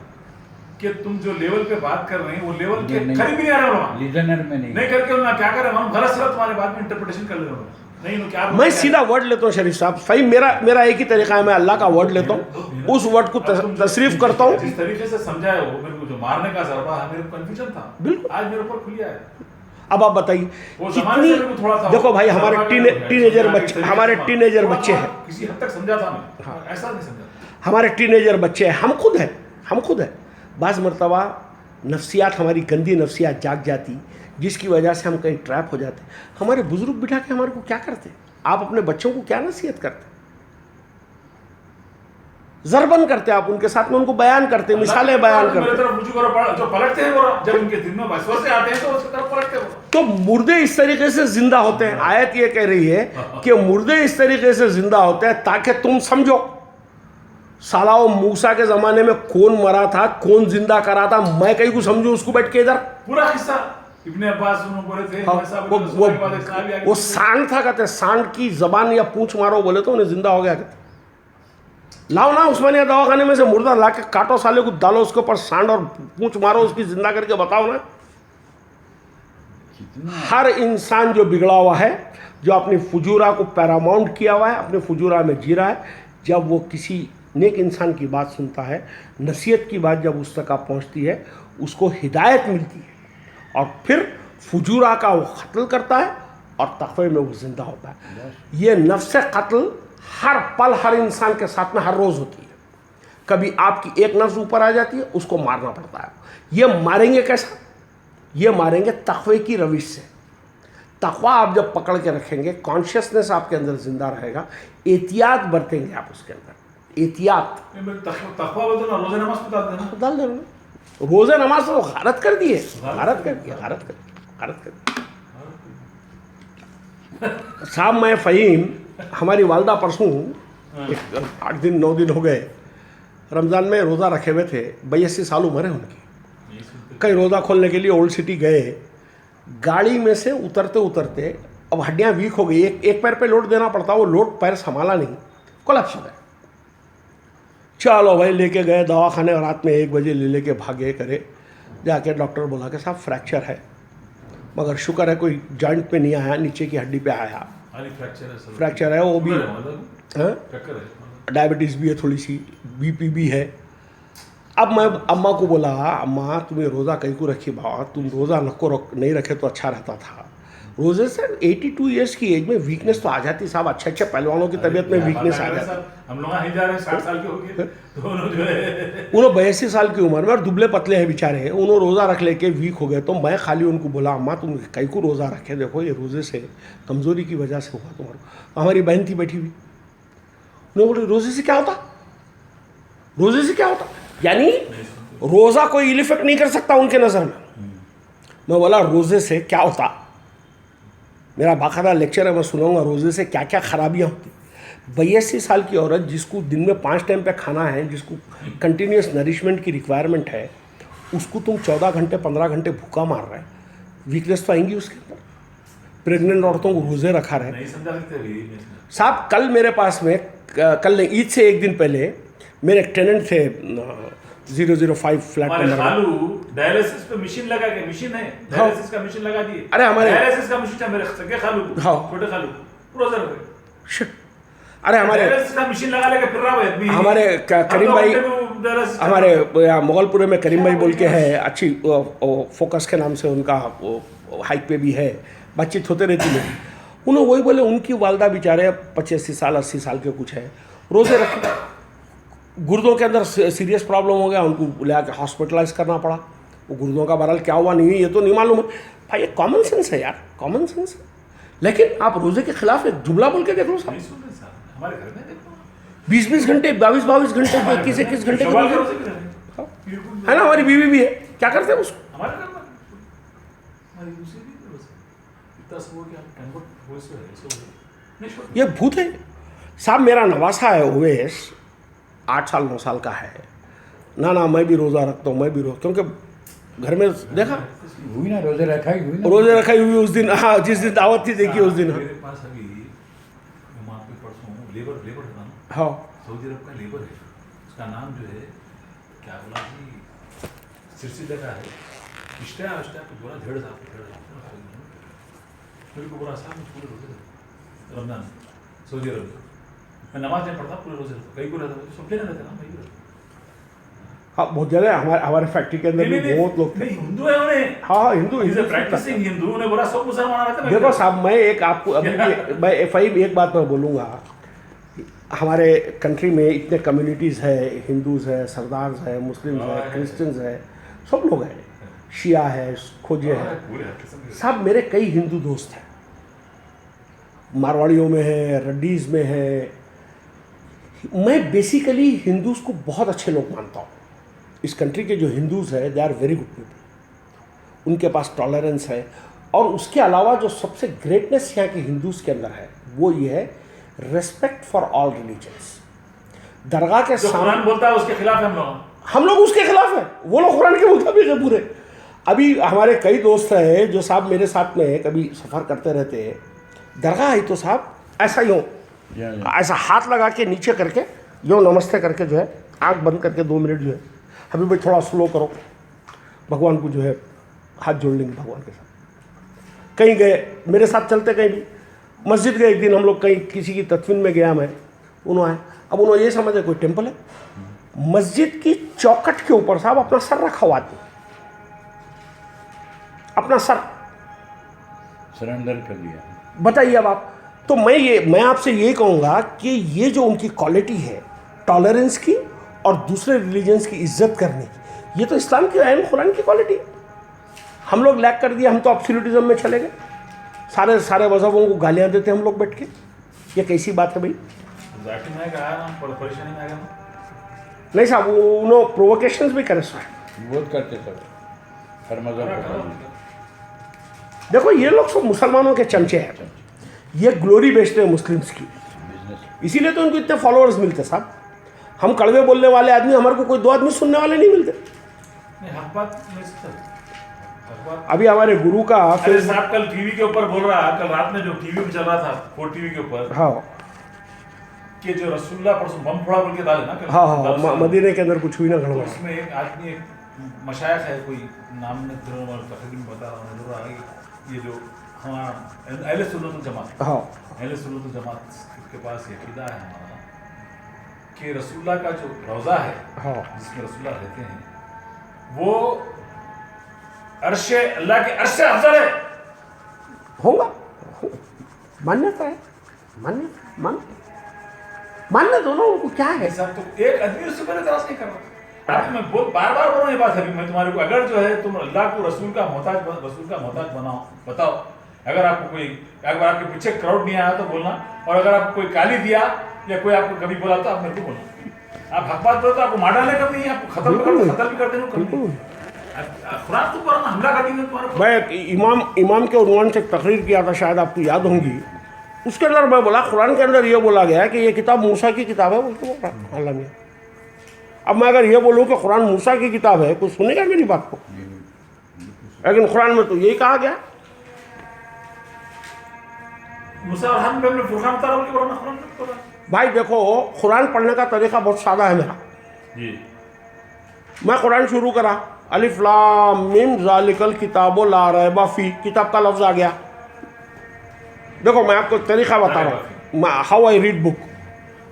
कि तुम जो लेवल पे बात कर रहे हैं वो लेवल के करीब भी नहीं आ रहे हो, लिजनर में नहीं करके ना क्या करें, हम गलत सलत तुम्हारे बात में इंटरप्रिटेशन कर ले रहे हो, नहीं तो क्या मैं सीधा वर्ड लेता हूँ शरीफ साहब, फहीम मेरा एक ही तरीका है, मैं अल्लाह का वर्ड लेता हूँ, उस वर्ड को तशरीफ करता हूँ। जिस तरीके से समझाया वो मेरे को, जो मारने का जरबा है, मेरे को कंफ्यूजन था, बिल्कुल। आज मेरे ऊपर खुलिया है। अब आप बताइए वो जमाने से मेरे को थोड़ा सा देखो भाई, हमारे टीनेजर बच्चे, हमारे टीनेजर थोड़ा बच्चे सा हैं, किसी हद तक समझा था मैं, हाँ, ऐसा नहीं समझा। हमारे टीनेजर बच्चे हैं, हम खुद हैं। बाज़ मरतबा नफ्सियात, हमारी गंदी नफ्सियात जाग जाती, जिसकी वजह से हम कहीं ट्रैप हो जाते। हमारे बुजुर्ग बिठा के हमारे को क्या करते, आप अपने बच्चों को क्या नसीहत करते, जरबन करते, आप उनके साथ में उनको बयान करते, मिसालें बयान करते। मेरे तरफ रुजू करो, जो पलटते हैं वो जब उनके दिन में वसवसे आते हैं तो उसकी तरफ पलटते हैं। तो मुर्दे इस तरीके से जिंदा होते हैं। आयत ये कह रही है कि मुर्दे इस तरीके से जिंदा होते हैं ताकि तुम समझो साला वो मूसा के जमाने में कौन मरा था, कौन जिंदा करा था, मैं कहीं को समझू उसको बैठ के इधर पूरा किस्सा इब्ने अब्बास बोले थे, वो सांड था, कहते सांड की जबान या पूंछ मारो बोले तो उन्हें जिंदा हो गया। कहते लाओ ना उस्मानिया दवाखाने में से मुर्दा ला के काटो, साले को डालो उसके ऊपर सांड और पूंछ मारो, उसकी जिंदा करके बताओ ना। हर इंसान जो बिगड़ा हुआ है, जो अपनी फुजूरा को पैरामाउंट किया हुआ है, अपने फुजूरा में जी रहा है, जब वो किसी नेक इंसान की बात सुनता है, नसीहत की बात जब उस तक आप पहुँचती है, उसको हिदायत मिलती है और फिर फुजूरा का वो कत्ल करता है और तक़वे में वो जिंदा होता है। ये नफ्स कत्ल हर पल हर इंसान के साथ में हर रोज़ होती है। कभी आपकी एक नफ्स ऊपर आ जाती है, उसको मारना पड़ता है। ये मारेंगे कैसा, ये मारेंगे तक़वे की रविश से। तक़वा आप जब पकड़ के रखेंगे, कॉन्शियसनेस आपके अंदर जिंदा रहेगा, एहतियात बरतेंगे आप उसके अंदर, एहतियात। तक़वा बोलते ना, रोज़े नमाज बता देना, डाल देना, रोज़े नमाज तो गारत कर दिए, गारत कर दिया। साहब मैं फ़हीम, हमारी वालदा परसों 8 दिन 9 दिन हो गए रमज़ान में रोज़ा रखे हुए थे, 82 साल उम्र है उनकी। कहीं रोज़ा खोलने के लिए ओल्ड सिटी गए, गाड़ी में से उतरते उतरते अब हड्डियाँ वीक हो गई, एक पैर पे लोड देना पड़ता, वो लोड पैर संभाला नहीं, कोलैप्स हो गए। चलो भाई लेके गए दवाखाने, रात में 1 बजे लेके भागे करे, जाके डॉक्टर बोला कि साहब फ्रैक्चर है, मगर शुक्र है कोई जॉइंट पे नहीं आया, नीचे की हड्डी पे आया, फ्रैक्चर है, वो भी डायबिटीज़ भी है, थोड़ी सी बीपी भी है। अब मैं अम्मा को बोला, अम्मा तुम्हें रोज़ा कहीं को रखी बाबा, तुम रोज़ा नहीं रखे तो अच्छा रहता था। रोज़े से 82 ईयर्स की एज में वीकनेस तो आ जाती साहब, अच्छे पहलवानों की तबीयत में वीकनेस आ जाती। हम लोग जा रहे हैं 60 साल के हो गए, उन्होंने 82 साल की उम्र में और दुबले पतले हैं बेचारे हैं, उन्होंने रोज़ा रख लेके वीक हो गए। तो मैं खाली उनको बोला, अम्मा तुम कई को रोज़ा रखे, देखो ये रोज़े से कमज़ोरी की वजह से हुआ तुम्हारा। हमारी बहन थी बैठी हुई, उन्होंने बोली रोज़े से क्या होता, रोजे से क्या होता, यानी रोज़ा कोई इल इफेक्ट नहीं कर सकता उनके नज़र में। मैं बोला रोज़े से क्या होता, मेरा बाकायदा लेक्चर है, मैं सुनाऊंगा रोज़े से क्या क्या खराबियाँ होती। 82 साल की औरत जिसको दिन में 5 टाइम पे खाना है, जिसको कंटिन्यूस नरिशमेंट की रिक्वायरमेंट है, उसको तुम 14 घंटे 15 घंटे भूखा मार रहे हैं, वीकनेस तो आएंगी उसके अंदर। प्रेग्नेंट औरतों को रोज़े रखा रहे नहीं समझा सकते अभी साहब। कल मेरे पास में, कल नहीं, ईद से एक दिन पहले मेरे एक टेनेंट थे 005 फ्लैट हमारे नंबर में। खालू डायलिसिस पे मशीन लगा के, मशीन है डायलिसिस का मशीन लगा दिए। अरे हमारे- डायलिसिस का मशीन था मेरे सगे खालू, हाँ। छोटे खालू रोजा रख रहे। Shit. अरे हमारे डायलिसिस का मशीन लगा लेके फिर रहा है आदमी। हमारे करीम भाई, डायलिसिस हमारे यहाँ मोगलपुरे में करीम भाई बोल के है, अच्छी फोकस के नाम से उनका हाइक पे भी है, बातचीत होते रहती है। उन्होंने वही बोले, उनकी वालदा बेचारे 85 साल 80 साल के कुछ है, रोज़े रखे, गुर्दों के अंदर सीरियस प्रॉब्लम हो गया, उनको ले आके हॉस्पिटलाइज करना पड़ा। वो गुर्दों का बहरहाल क्या हुआ नहीं ये तो नहीं मालूम है भाई, ये कॉमन सेंस है यार, कॉमन सेंस है। लेकिन आप रोज़े के खिलाफ एक जुमला बोल के देख लो साहब, नहीं सुन रहे साहब, हमारे घर में देखो 20-20 घंटे 22-22 घंटे 21-21 घंटे के सवाल रोज़े। करो से भी नहीं। है ना, हमारी बीवी भी है, क्या करते हैं उसको। हमारे घर में हमारी दूसरी भी रोजा इतना सब हो गया, कन्वर्ट हो इसमें है, सो नहीं छोड़। ये भूत है साहब। मेरा नवासा है ओवेस, 8 साल 9 साल का है ना, मैं भी रोज़ा रखता हूँ, मैं भी क्योंकि घर में देखा हुई ना, रोजे रखाई हुई ना, रोज़े रखाई हुई उस दिन, हाँ जिस दिन दावत थी देखी उस दिन। मेरे पास अभी वहाँ पे परसों लेबर था ना, हाँ सऊदी अरब का लेबर है, उसका नाम जो है क्या बोला जी, सिलसिला का है, इश्ता कुछ बोला, धेड़ साहब मेरे को बोला साहब मैं पूरे रोजे रहता रमजान सऊदी अरब में, मैं नमाज नहीं पढ़ता, पूरे रोजे रहता, कहीं को रहता, सब लेना रहता ना, मैं भी रहता। हाँ बहुत जगह हमारे फैक्ट्री के अंदर भी बहुत लोग थे। नहीं हिंदू है उन्हें, हाँ हिंदू प्रैक्टिसिंग हिंदू, उन्हें बोला सब मुसलमान रहते हैं। देखो साहब, मैं एक आपको अभी मैं एक बात मैं बोलूँगा, हमारे कंट्री में इतने कम्युनिटीज़ है, हिंदूज़ है, सरदार्स है, मुस्लिम्स है, क्रिश्चियंस है, सब लोग हैं, शिया है, खोजे है साहब। मेरे कई हिंदू दोस्त हैं, मारवाड़ियों में है, रड्डीज़ में है। मैं बेसिकली हिंदूज़ को बहुत अच्छे लोग मानता हूँ। इस कंट्री के जो हिंदूज़ है they are very good people, उनके पास टॉलरेंस है। और उसके अलावा जो सबसे ग्रेटनेस यहाँ के हिंदूज़ के अंदर है वो ये है रेस्पेक्ट फॉर ऑल रिलीजन्स। दरगाह के जो कुरान सामने बोलता है उसके खिलाफ है हम लोग उसके खिलाफ हैं, वो लोग कुरान के मुताबिक है पूरे। अभी हमारे कई दोस्त हैं जो साहब मेरे साथ में कभी सफ़र करते रहते हैं, दरगाह आई तो साहब ऐसा ही हो, ऐसा हाथ लगा के नीचे करके यो नमस्ते करके जो है आंख बंद करके 2 मिनट जो है, अभी भाई थोड़ा स्लो करो, भगवान को जो है हाथ जोड़ लेंगे भगवान के साथ। कहीं गए मेरे साथ चलते, कहीं भी मस्जिद गए एक दिन हम लोग, कहीं किसी की तदफीन में गया मैं, उन्होंने आए, अब उन्होंने ये समझे कोई टेम्पल है, मस्जिद की चौखट के ऊपर साहब अपना सर रखा हुआ आदमी, अपना सर सरेंडर कर दिया। बताइए अब आप। तो मैं आपसे ये कहूँगा कि ये जो उनकी क्वालिटी है टॉलरेंस की और दूसरे रिलीजन्स की इज्जत करने की, ये तो इस्लाम की ऐन कुरान की क्वालिटी है। हम लोग लैक कर दिया, हम तो एब्सोल्यूटिज्म में चले गए, सारे मजहबों को गालियाँ देते हम लोग बैठ के। ये कैसी बात है भाई? जाकिर नायक आया ना, परेशानी में आ गया ना। नहीं साहब, उन्होंने प्रोवोकेशंस भी करे सर। बहुत करते सब, हर मजहब का। देखो ये लोग सब मुसलमानों के चमचे हैं, ये ग्लोरी बेचते हैं मुस्लिम्स की, इसीलिए तो उनको इतने फॉलोअर्स मिलते साहब। हम कड़वे बोलने वाले आदमी, हमारे को कोई 2 आदमी सुनने वाले नहीं मिलते। नहीं हक बात नहीं सकता, हक बात। अभी हमारे गुरु का अरे साहब कल टीवी के ऊपर बोल रहा, कल रात में जो टीवी पे चल रहा था, 4 टीवी के ऊपर, हाँ कि जो रसूलुल्लाह परसों बम फोड़ा बोल के डाले ना कल, हाँ मदीने के अंदर कुछ हुई ना तो गड़बड़। उसमें एक आदमी, एक मशायख है, कोई नाम में तकरीबन बता रहा हूँ, ये जो हमारा अहले सुन्नत जमात, हाँ अहले सुन्नत जमात के पास ये अकीदा है हमारा कि रसूलुल्लाह का जो रोज़ा है, हाँ जिसमें रसूलुल्लाह रहते हैं, वो अर्शे अल्लाह के अर्श से अफजल है। होगा, मान्यता है, मान्य दोनों उनको क्या है। सब तो एक आदमी उससे पहले तराश नहीं कर रहा। आप मैं बार बार बोल रहा हूँ ये बात, अभी मैं तुम्हारे को, अगर जो है तुम अल्लाह को रसूल का मोहताज बनाओ, बताओ। अगर आपको कोई, अगर आपके पीछे क्राउड नहीं आया तो बोलना, और अगर आपको कोई गाली दिया या कोई आपको कभी बोला तो आप मेरे को बोलना। आप हक बात बोलते आपको मार डाले कभी, आपको खत्म भी कर देना कभी। खुरान तो पर हमला कर देंगे तुम्हारे ऊपर। मैं इमाम के उन्वान से एक तकरीर किया था, शायद आपको याद होंगी। उसके अंदर मैं बोला, कुरान के अंदर ये बोला गया है कि ये किताब मूसा की किताब है, उसको बोल रहा अल्लाह ने। अब मैं अगर ये बोलूँ कि कुरान मूसा की किताब है, कोई सुनेगा मेरी बात को? लेकिन कुरान में तो यही कहा गया। मूसा और हारून पे हमने फुरकान उतारा बोल के कुरान में बोला। भाई देखो, कुरान पढ़ने का तरीका बहुत सादा है मेरा। जी मैं कुरान शुरू करा, अलिफ लाम मीम ज़ालिकल किताबो ला रैबा फी, किताब का लफ्ज़ आ गया। देखो मैं आपको तरीका बता रहा हूँ, हाउ आई रीड बुक।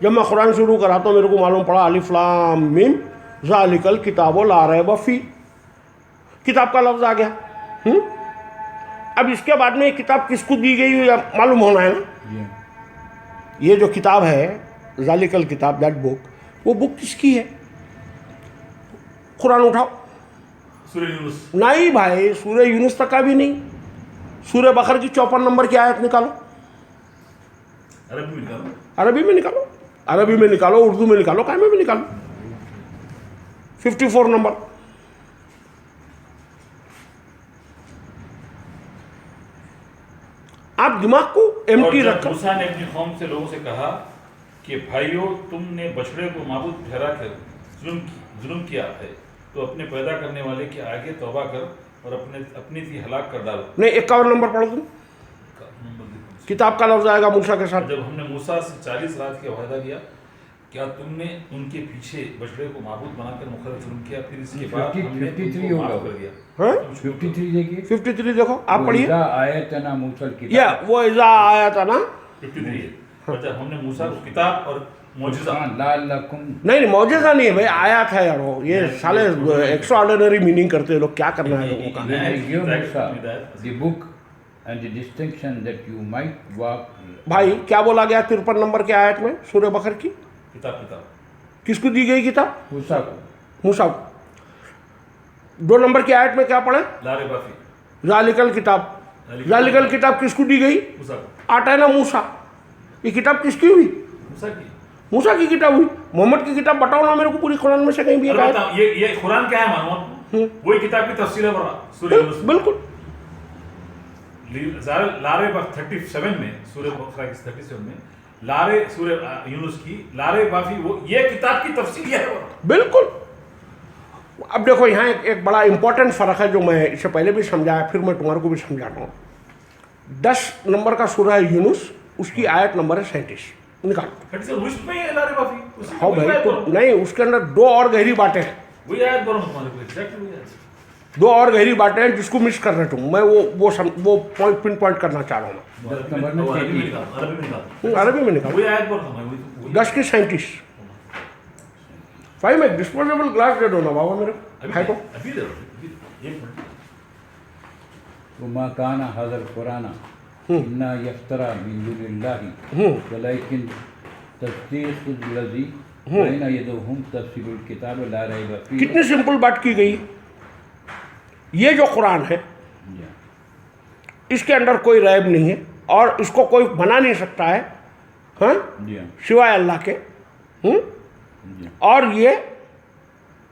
जब मैं कुरान शुरू करा तो मेरे को मालूम पड़ा अलिफ लाम मीम ज़ालिकल किताबो ला रैबा फी, किताब का लफ्ज़ आ गया। अब इसके बाद में ये किताब किसको दी गई है मालूम होना है ना। ये जो किताब है ज़ालिकल किताब, दैट बुक, वो बुक किसकी है? कुरान उठाओ। सूरह यूनुस। नहीं भाई, सूरह यूनुस तक का भी नहीं। सूरह बकर की 54 नंबर की आयत निकालो, अरबी में निकालो, अरबी में निकालो, अरबी में निकालो, उर्दू में निकालो, काय में भी निकालो। 54 नंबर। आप दिमाग को एम्प्टी और जब रखकर। मूसा ने अपनी कौम से लोगों से कहा कि भाइयों, तुमने बछड़े को माबूद ठहरा कर जुल्म किया है, तो अपने पैदा करने वाले के आगे तौबा कर और अपनी सी हलाक कर डालो। नहीं, 51 नंबर पढ़ दूं, किताब का लफ्ज आएगा मूसा के साथ। जब हमने मूसा से 40 रात का वायदा किया, क्या तुमने उनके पीछे बछड़े को माबूद बनाकर मुखर जुल्म किया, फिर इसके बाद हमने 53 तुमको होगा। माफ कर दिया। हाँ? 53 देखिए, 53 देखो, आप पढ़िए। आयतना मूसा की या वो इज़ा आया था ना, 53 है। और जब हमने मूसा को किताब और मौजूदा नहीं मौजूदा नहीं है भाई, आया था यार। वो ये साले एक्स्ट्रा ऑर्डिनरी मीनिंग करते हैं लोग, क्या करना है लोगों का। the book and the distinction that you might walk। भाई क्या बोला गया 53 नंबर के आयत में सूरह बकर की? किताब किसको दी गई किताब? मूसा को। मूसा को। 2 नंबर की आयत में क्या पढ़े? लारे बाफी ज़ालिकल किताब। ज़ालिकल किताब किसको दी गई? मूसा को। आटा है ना मूसा, ये किताब किसकी हुई? मूसा की। मूसा की किताब हुई। मोहम्मद की किताब बताओ ना मेरे को, पूरी कुरान में से कहीं भी एक आयत। ये कुरान क्या है मालूम? वही किताब की तफसील है सूरह यूनुस में। बिल्कुल। लारे 37 में, सूरह बकरा की 37 में लारे, सूरह यूनुस की लारे बाफी, वो ये किताब की तफसील है। बिल्कुल। अब देखो यहाँ एक बड़ा इंपॉर्टेंट फ़र्क है जो मैं इससे पहले भी समझाया, फिर मैं तुम्हारे को भी समझाता हूँ। 10 नंबर का सूरह है यूनुस, उसकी आयत नंबर है 37। निकालो। उसमें है लारे बाफी। हाँ भाई, तो नहीं, उसके अंदर 2 और गहरी बातें हैं। वही आयत बोलो तुम्हारे को, एग्जैक्टली वही आयत। 2 और गहरी बातें हैं जिसको मिस कर रहे तुम। मैं वो पॉइंट पिन पॉइंट करना चाह रहा हूँ मैं। अरबी में निकालो। वही आयत बोलो 10 की 37। भाई मैं डिस्पोजेबल ग्लास दे दो ना बाबा मेरे भाई को। अभी दे दो, एक मिनट। वमा काना हज़ल कुराना इन्ना यफ्तरा मिन दुनिल्लाहि वलाकिन तस्दीक़ुल लज़ी बैना यदैहि तफसीलुल किताब ला रैब फीह। कितनी सिंपल बात की गई। ये जो कुरान है इसके अंदर कोई रैब नहीं है और इसको कोई बना नहीं सकता है, हाँ, सिवाय अल्लाह के। और ये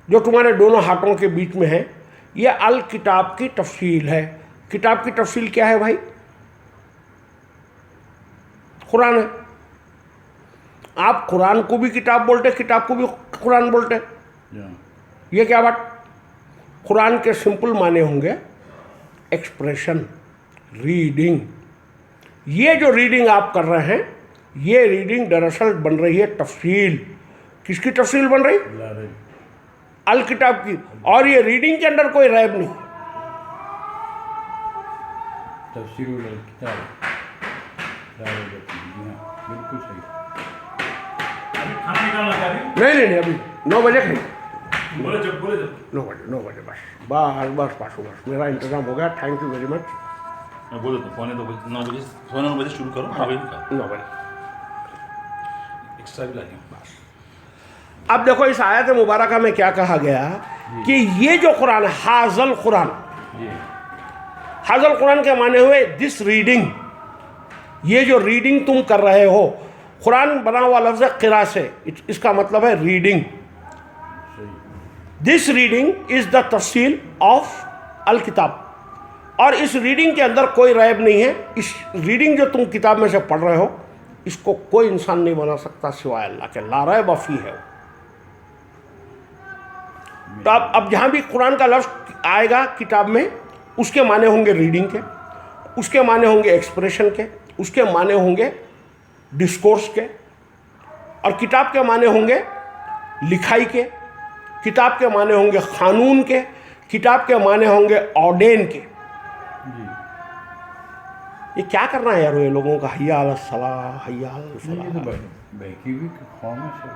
जो तुम्हारे दोनों हाथों के बीच में है, ये अल किताब की तफसील है। किताब की तफसील क्या है भाई? कुरान है। आप कुरान को भी किताब बोलते, किताब को भी कुरान बोलते। ये क्या बात? कुरान के सिंपल माने होंगे एक्सप्रेशन, रीडिंग। ये जो रीडिंग आप कर रहे हैं, ये रीडिंग दरअसल बन रही है तफसील। किसकी तफसील बन रही? अल किताब की। और ये रीडिंग के अंदर कोई रैब नहीं। तफसीरुल किताब बिल्कुल सही। अभी खाना निकालना चाह रही हूँ। नहीं, अभी 9 बजे खाएंगे। बोले जब 9 बजे बस मेरा इंतजाम हो गया। Thank you very much. मैं बोल देता हूँ 9 बजे शुरू करो। 9 बजे एक्स्ट्रा भी लाइए बस। अब देखो इस आयत मुबारका में क्या कहा गया कि ये जो कुरान है, हाज़ल कुरान, हाज़ल कुरान के माने हुए दिस रीडिंग। ये जो रीडिंग तुम कर रहे हो, कुरान बना हुआ लफ्ज़ है क़िरा से, इसका मतलब है reading. This reading is the तफसील ऑफ अल किताब, और इस रीडिंग के अंदर कोई रैब नहीं है। इस रीडिंग जो तुम किताब में से पढ़ रहे हो, इसको कोई इंसान नहीं बना सकता सिवाय अल्लाह के, ला रैब फी है। तो अब जहाँ भी कुरान का लफ्ज़ आएगा किताब में, उसके माने होंगे रीडिंग के, उसके माने होंगे एक्सप्रेशन के, उसके माने होंगे डिस्कोर्स के, और किताब के माने होंगे लिखाई के, किताब के माने होंगे कानून के, किताब के माने होंगे ऑर्डेन के। ये क्या करना है यार ये लोगों का, हैया अला सलाह हैया अला फलाह। बहकी हुई कौम है सर,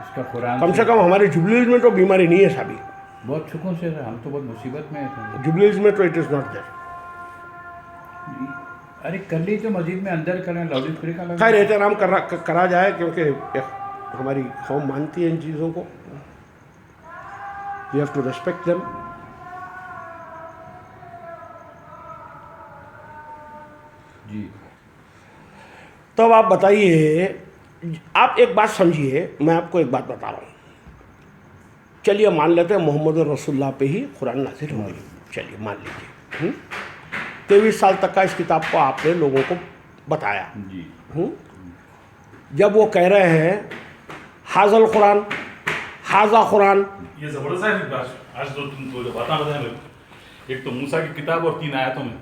इसका कुरान कम से कम हमारे जुबलीज में तो बीमारी नहीं है साहब, बहुत सुकून से रहे, हम तो बहुत मुसीबत में हैं। जुबलीज में तो इट इज़ नॉट देयर। अरे कर ली तो मस्जिद में अंदर करें, लाउड स्पीकर लगा। खैर एहतराम करा जाए, क्योंकि हमारी कौम मानती है इन चीज़ों को, we have to respect them. जी, तो अब आप बताइए, आप एक बात समझिए, मैं आपको एक बात बता रहा हूँ। चलिए मान लेते हैं मोहम्मद रसूलुल्लाह पे ही कुरान नाज़िल हो गई, चलिए मान लीजिए 23 साल तक का इस किताब को आपने लोगों को बताया। जी, जब वो कह रहे हैं हाजल कुरान, हाजा कुरान, ये जबरदस्त है। आज तो तुम तो बताया मेरे को, एक तो मूसा की किताब और 3 आयतों में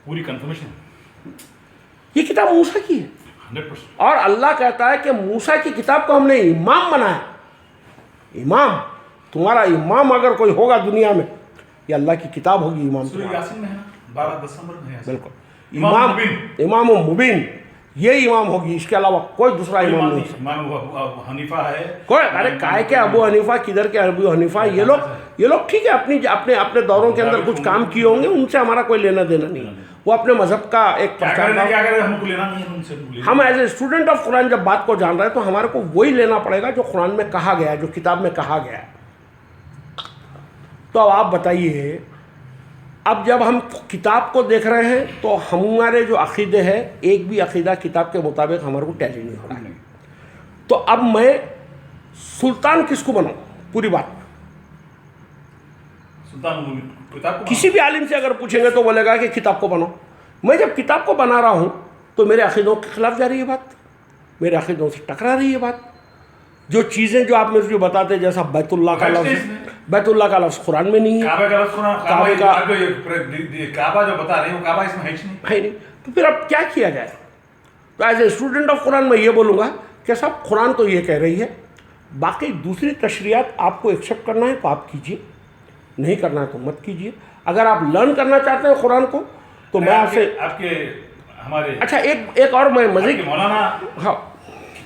पूरी कंफर्मेशन, ये किताब मूसा की है 100%। और अल्लाह कहता है कि मूसा की किताब को हमने इमाम बनाया। इमाम, तुम्हारा इमाम अगर कोई होगा दुनिया में, ये अल्लाह की किताब होगी इमाम सूरह तुम्हारा। यासीन में है ना, 12 दिसंबर में है। बिल्कुल इमाम इमाम मुबीन, ये इमाम होगी, इसके अलावा कोई दूसरा इमाम नहीं हो सकता। इमाम अबू हनीफा है कोई, अरे काय के अबू हनीफा, किधर के अबू हनीफा, ये लोग ठीक है अपनी अपने अपने दौरों के अंदर कुछ काम किए होंगे, उनसे हमारा कोई लेना देना नहीं है। वो अपने मजहब का एक क्या प्रचार, करें हमको लेना नहीं है उनसे। हम as a student of Quran जब बात को जान रहे हैं तो हमारे को वही लेना पड़ेगा जो कुरान में कहा गया है, जो किताब में कहा गया है। तो अब आप बताइए, अब जब हम किताब को देख रहे हैं तो हमारे जो अकीदे हैं, एक भी अकीदा किताब के मुताबिक हमारे को टैली नहीं हो रहा है। तो अब मैं सुल्तान किसको बनाऊं, पूरी बात। सुल्तान किताब को किसी भी आलिम से अगर पूछेंगे तो बोलेगा कि किताब को बनाओ। मैं जब किताब को बना रहा हूँ तो मेरे अकीदों के खिलाफ जा रही है बात, मेरे अकीदों से टकरा रही है बात। जो चीज़ें जो आप मुझे बताते हैं, जैसा बैतुल्लाह का लफ्ज़ कुरान में नहीं है, काबा जो बता रहे हैं वो काबा इसमें है नहीं। तो फिर अब क्या किया जाए। तो as a student of Quran मैं ये बोलूँगा कि साहब कुरान तो ये कह रही है, बाकी दूसरी तशरीयात आपको एक्सेप्ट करना है तो आप कीजिए, नहीं करना है तो मत कीजिए। अगर आप लर्न करना चाहते हैं कुरान को तो मैं आपसे आपके हमारे अच्छा एक और मैं मजे की मौलाना हाँ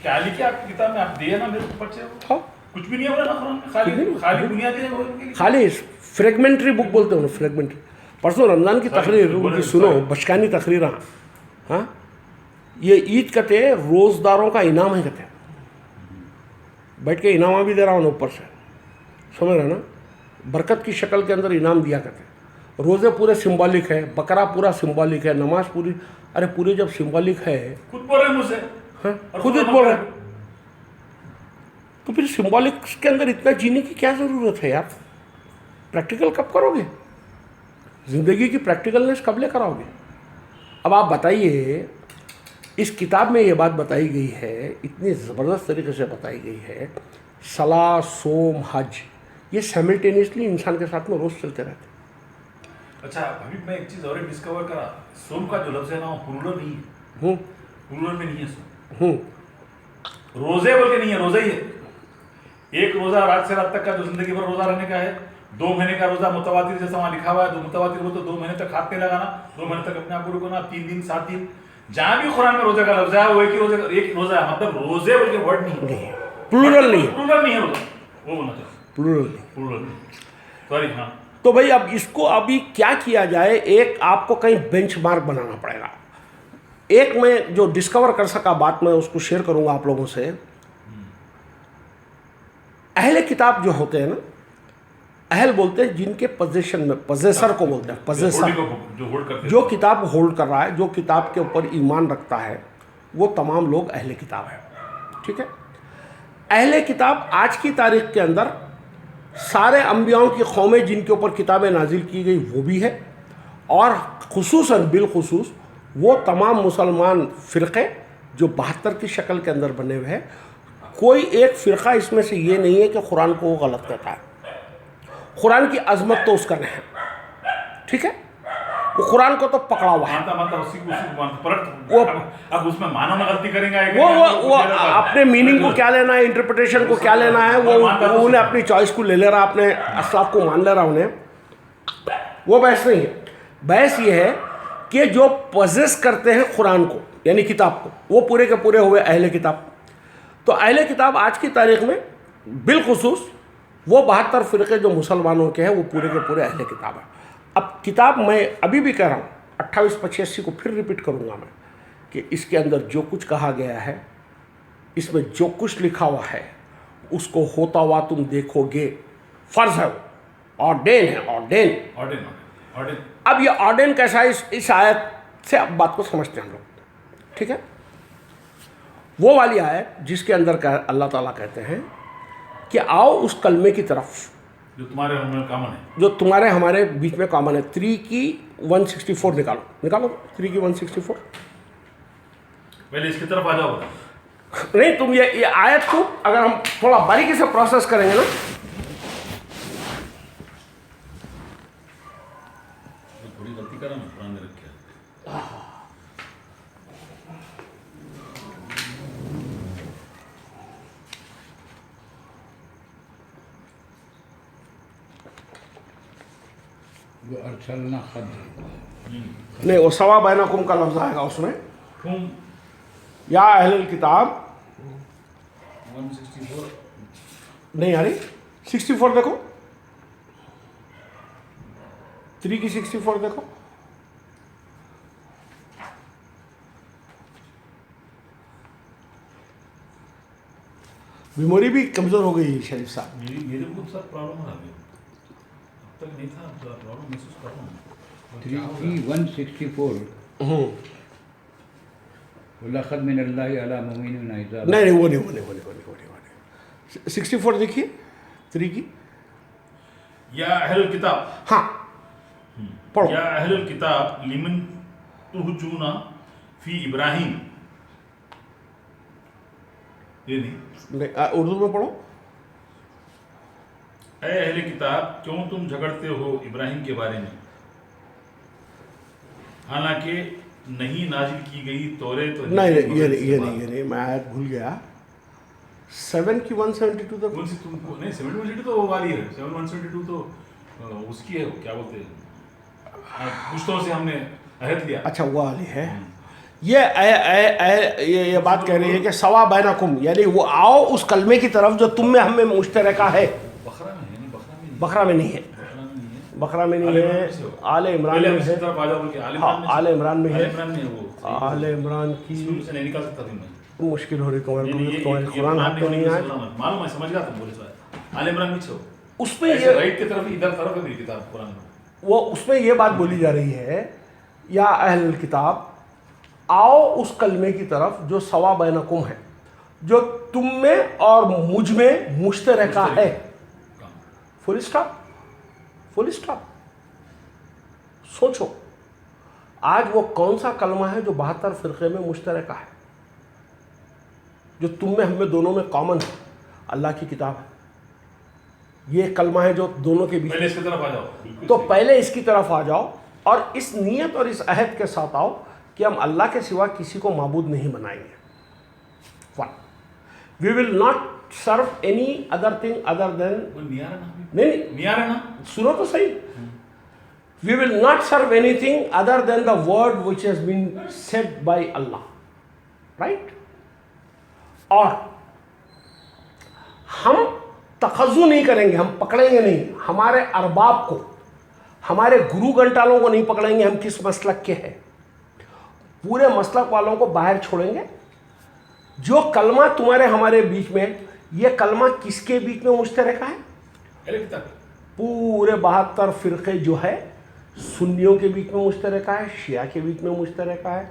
क्या लिखी आपकी किताब में, आप दिए ना मेरे को बच्चे हाँ कुछ भी नहीं है बोला कुरान में, खाली बुनियादी है, खाली फ्रेगमेंट्री बुक बोलते हो ना, फ्रेगमेंट्री। परसों रमज़ान की तकरीर उनकी सुनो, बचकानी तकरीर। हाँ, ये ईद कहते रोज़दारों का इनाम है, कहते बैठ के इनामा भी दे रहा हूँ ऊपर से, समझ रहे ना, बरकत की शक्ल के अंदर इनाम दिया करते। रोज़े पूरे सिंबॉलिक है, बकरा पूरा सिंबॉलिक है, नमाज पूरी, अरे पूरी जब सिंबॉलिक है, खुद बोल रहे हैं मुझसे, हाँ खुद ही बोल रहे हैं, तो फिर सिंबॉलिक के अंदर इतना जीने की क्या ज़रूरत है यार। प्रैक्टिकल कब करोगे, ज़िंदगी की प्रैक्टिकलनेस कब ले कराओगे। अब आप बताइए, इस किताब में ये बात बताई गई है, इतनी ज़बरदस्त तरीके से बताई गई है, सला, सोम, हज, ये साइमल्टेनियसली इंसान के साथ में रोज़ चलते रहते हैं। अच्छा अभी मैं एक चीज़ और डिस्कवर करा, सोम का जो लफ्ज़ है ना वो प्लूरल नहीं है, प्लूरल में नहीं है सोम, रोज़े बोल के नहीं है, रोज़ा ही है। एक रोज़ा रात से रात तक का जो जिंदगी भर रोज़ा रहने का है, 2 महीने का रोज़ा मुतवातिर जैसा वहाँ लिखा हुआ है, मुतवातिर हो तो 2 महीने तक हाथ नहीं लगाना, 2 महीने तक अपने आप को रुकना, 3 दिन 7 दिन, जहाँ भी कुरान में रोज़े का लफ्ज़ है वो एक रोज़ा है, मतलब रोज़े बोल के वर्ड नहीं है, प्लूरल नहीं है, प्लूरल नहीं है रोज़ा, वो बोलना चाहिए, प्लूरल नहीं, सॉरी। हाँ, तो भाई अब इसको अभी क्या किया जाए, एक आपको कहीं बेंचमार्क बनाना पड़ेगा। एक मैं जो डिस्कवर कर सका बात, मैं उसको शेयर करूंगा आप लोगों से। अहले किताब जो होते हैं ना, अहल बोलते हैं जिनके पोजेशन में, पोजेसर को बोलते हैं, पोजेसर, जो किताब होल्ड कर रहा है, जो किताब के ऊपर ईमान रखता है, वो तमाम लोग अहले किताब हैं। ठीक है, अहले किताब आज की तारीख के अंदर सारे अंबियाओं की कौमें जिनके ऊपर किताबें नाजिल की गई वो भी है, और खुसूसन बिलखुसूस वो तमाम मुसलमान फ़िरक़े जो 72 की शक्ल के अंदर बने हुए हैं। कोई एक फ़िरक़ा इसमें से ये नहीं है कि कुरान को वो गलत कहता है। कुरान की अज़मत तो उसका नहीं है, ठीक है, वो कुरान को तो पकड़ा हुआ है। वो अब उसमें मानो ना गलती करेंगे वो अपने मीनिंग को क्या लेना है, इंटरप्रिटेशन को क्या लेना है, वो उन्हें अपनी चॉइस को ले रहा, अपने असलाफ को मान ले रहा उन्हें, वो बहस नहीं है। बहस ये है कि जो पजेस करते हैं कुरान को यानी किताब को, वो पूरे के पूरे हुए अहले किताब। तो अहले किताब आज की तारीख में बिलखुसूस वो 72 फ़िरक़े जो मुसलमानों के हैं वो पूरे के पूरे अहले किताब है। अब किताब मैं अभी भी कह रहा हूँ 28-85 को फिर रिपीट करूँगा मैं कि इसके अंदर जो कुछ कहा गया है, इसमें जो कुछ लिखा हुआ है उसको होता हुआ तुम देखोगे, फ़र्ज़ है, वो ऑर्डेन है, ऑर्डेन। अब ये ऑर्डेन कैसा है, इस आयत से अब बात को समझते हैं हम लोग। ठीक है, वो वाली आयत जिसके अंदर अल्लाह ताला कहते हैं कि आओ उस कलमे की तरफ जो तुम्हारे कॉमन है, जो तुम्हारे हमारे बीच में कॉमन है। 3 की 164 निकालो 3 की 164। पहले इसकी तरफ आ जाओ। नहीं, तुम ये आयत को अगर हम थोड़ा बारीकी से प्रोसेस करेंगे ना, थोड़ी गलती करा मैं कुरान में रख के। अरसलना खद नहीं, वो सवा बैनकुम का लफ्ज़ आएगा उसमें, तुम या अहलुल किताब 164 नहीं आ रही, 64 देखो, 3 की 64 देखो। मेमोरी भी कमज़ोर हो गई शरीफ साहब। मेरे बहुत सारा प्रॉब्लम आ गया, अब तक नहीं था, प्रॉब्लम महसूस कर रहा हूँ। 3 की 164 लक़द मिनल्लाहि अला मुमिनिन इज़ा नहीं, वो नहीं। 64 देखिए 3 की। या अहलुल किताब, हाँ पढ़ो। या अहलुल किताब लिमन तुहजूना फी इब्राहिम, ये नहीं, उर्दू में पढ़ो। ऐ अहले किताब क्यों तुम झगड़ते हो इब्राहिम के बारे में, हालांकि नहीं नाजिल की गई तौरेत तो नहीं, ये नहीं, मैं आयत भूल गया। 7 की 172 तक कौन सी तुमको नहीं, 712 तो वो वाली है, 7172 तो उसकी है, वो क्या बोलते हैं, पुश्तों से हमने अहद लिया। अच्छा वो वाली है। ये बात कह रही है कि सवा बैनकुम, यानी वो आओ उस कलमे की तरफ जो तुम में हम में मुश्तरका है। बकरा में है, नहीं बकरा में नहीं है, बकरा में नहीं है, आले इमरान में है। हाँ, आले इमरान में है। आले इमरान की नहीं निकाल सकता थी मैं, मुश्किल हो रही तुम्हारे कुरान हाथ में नहीं आए, मालूम है, समझ गया तुम बोले सर। आले इमरान में छो उसमें ये राइट की तरफ, इधर तरफ है मेरी किताब कुरान में, वो उसमें ये बात बोली जा रही है, या अहल किताब आओ उस कलमे की तरफ जो सवा बैनकुम है, जो तुम में और मुझ में मुश्तरका है। Full stop. सोचो आज वो कौन सा कलमा है जो 72 फ़िरक़े में मुश्तरका है, जो तुम में हम में दोनों में कॉमन है। अल्लाह की किताब है, ये कलमा है जो दोनों के बीच। पहले इसकी तरफ आ जाओ, तो पहले इसकी तरफ आ जाओ और इस नियत और इस अहद के साथ आओ कि हम अल्लाह के सिवा किसी को माबूद नहीं बनाएंगे। One, we will not serve any other thing other than, नहीं, सुनो तो सही, we will not serve anything other than the word which has been said by Allah, right. और हम तखज़्ज़ु नहीं करेंगे, हम पकड़ेंगे नहीं हमारे अरबाब को, हमारे गुरु घंटालों को नहीं पकड़ेंगे हम किस मसलक के हैं, पूरे मसलक वालों को बाहर छोड़ेंगे। जो कलमा तुम्हारे हमारे बीच में, ये कलमा किसके बीच में मुश्तरका है? पूरे 72 फ़िरक़े जो है सुन्नियों के बीच में मुश्तरका है, शिया के बीच में मुश्तरका है,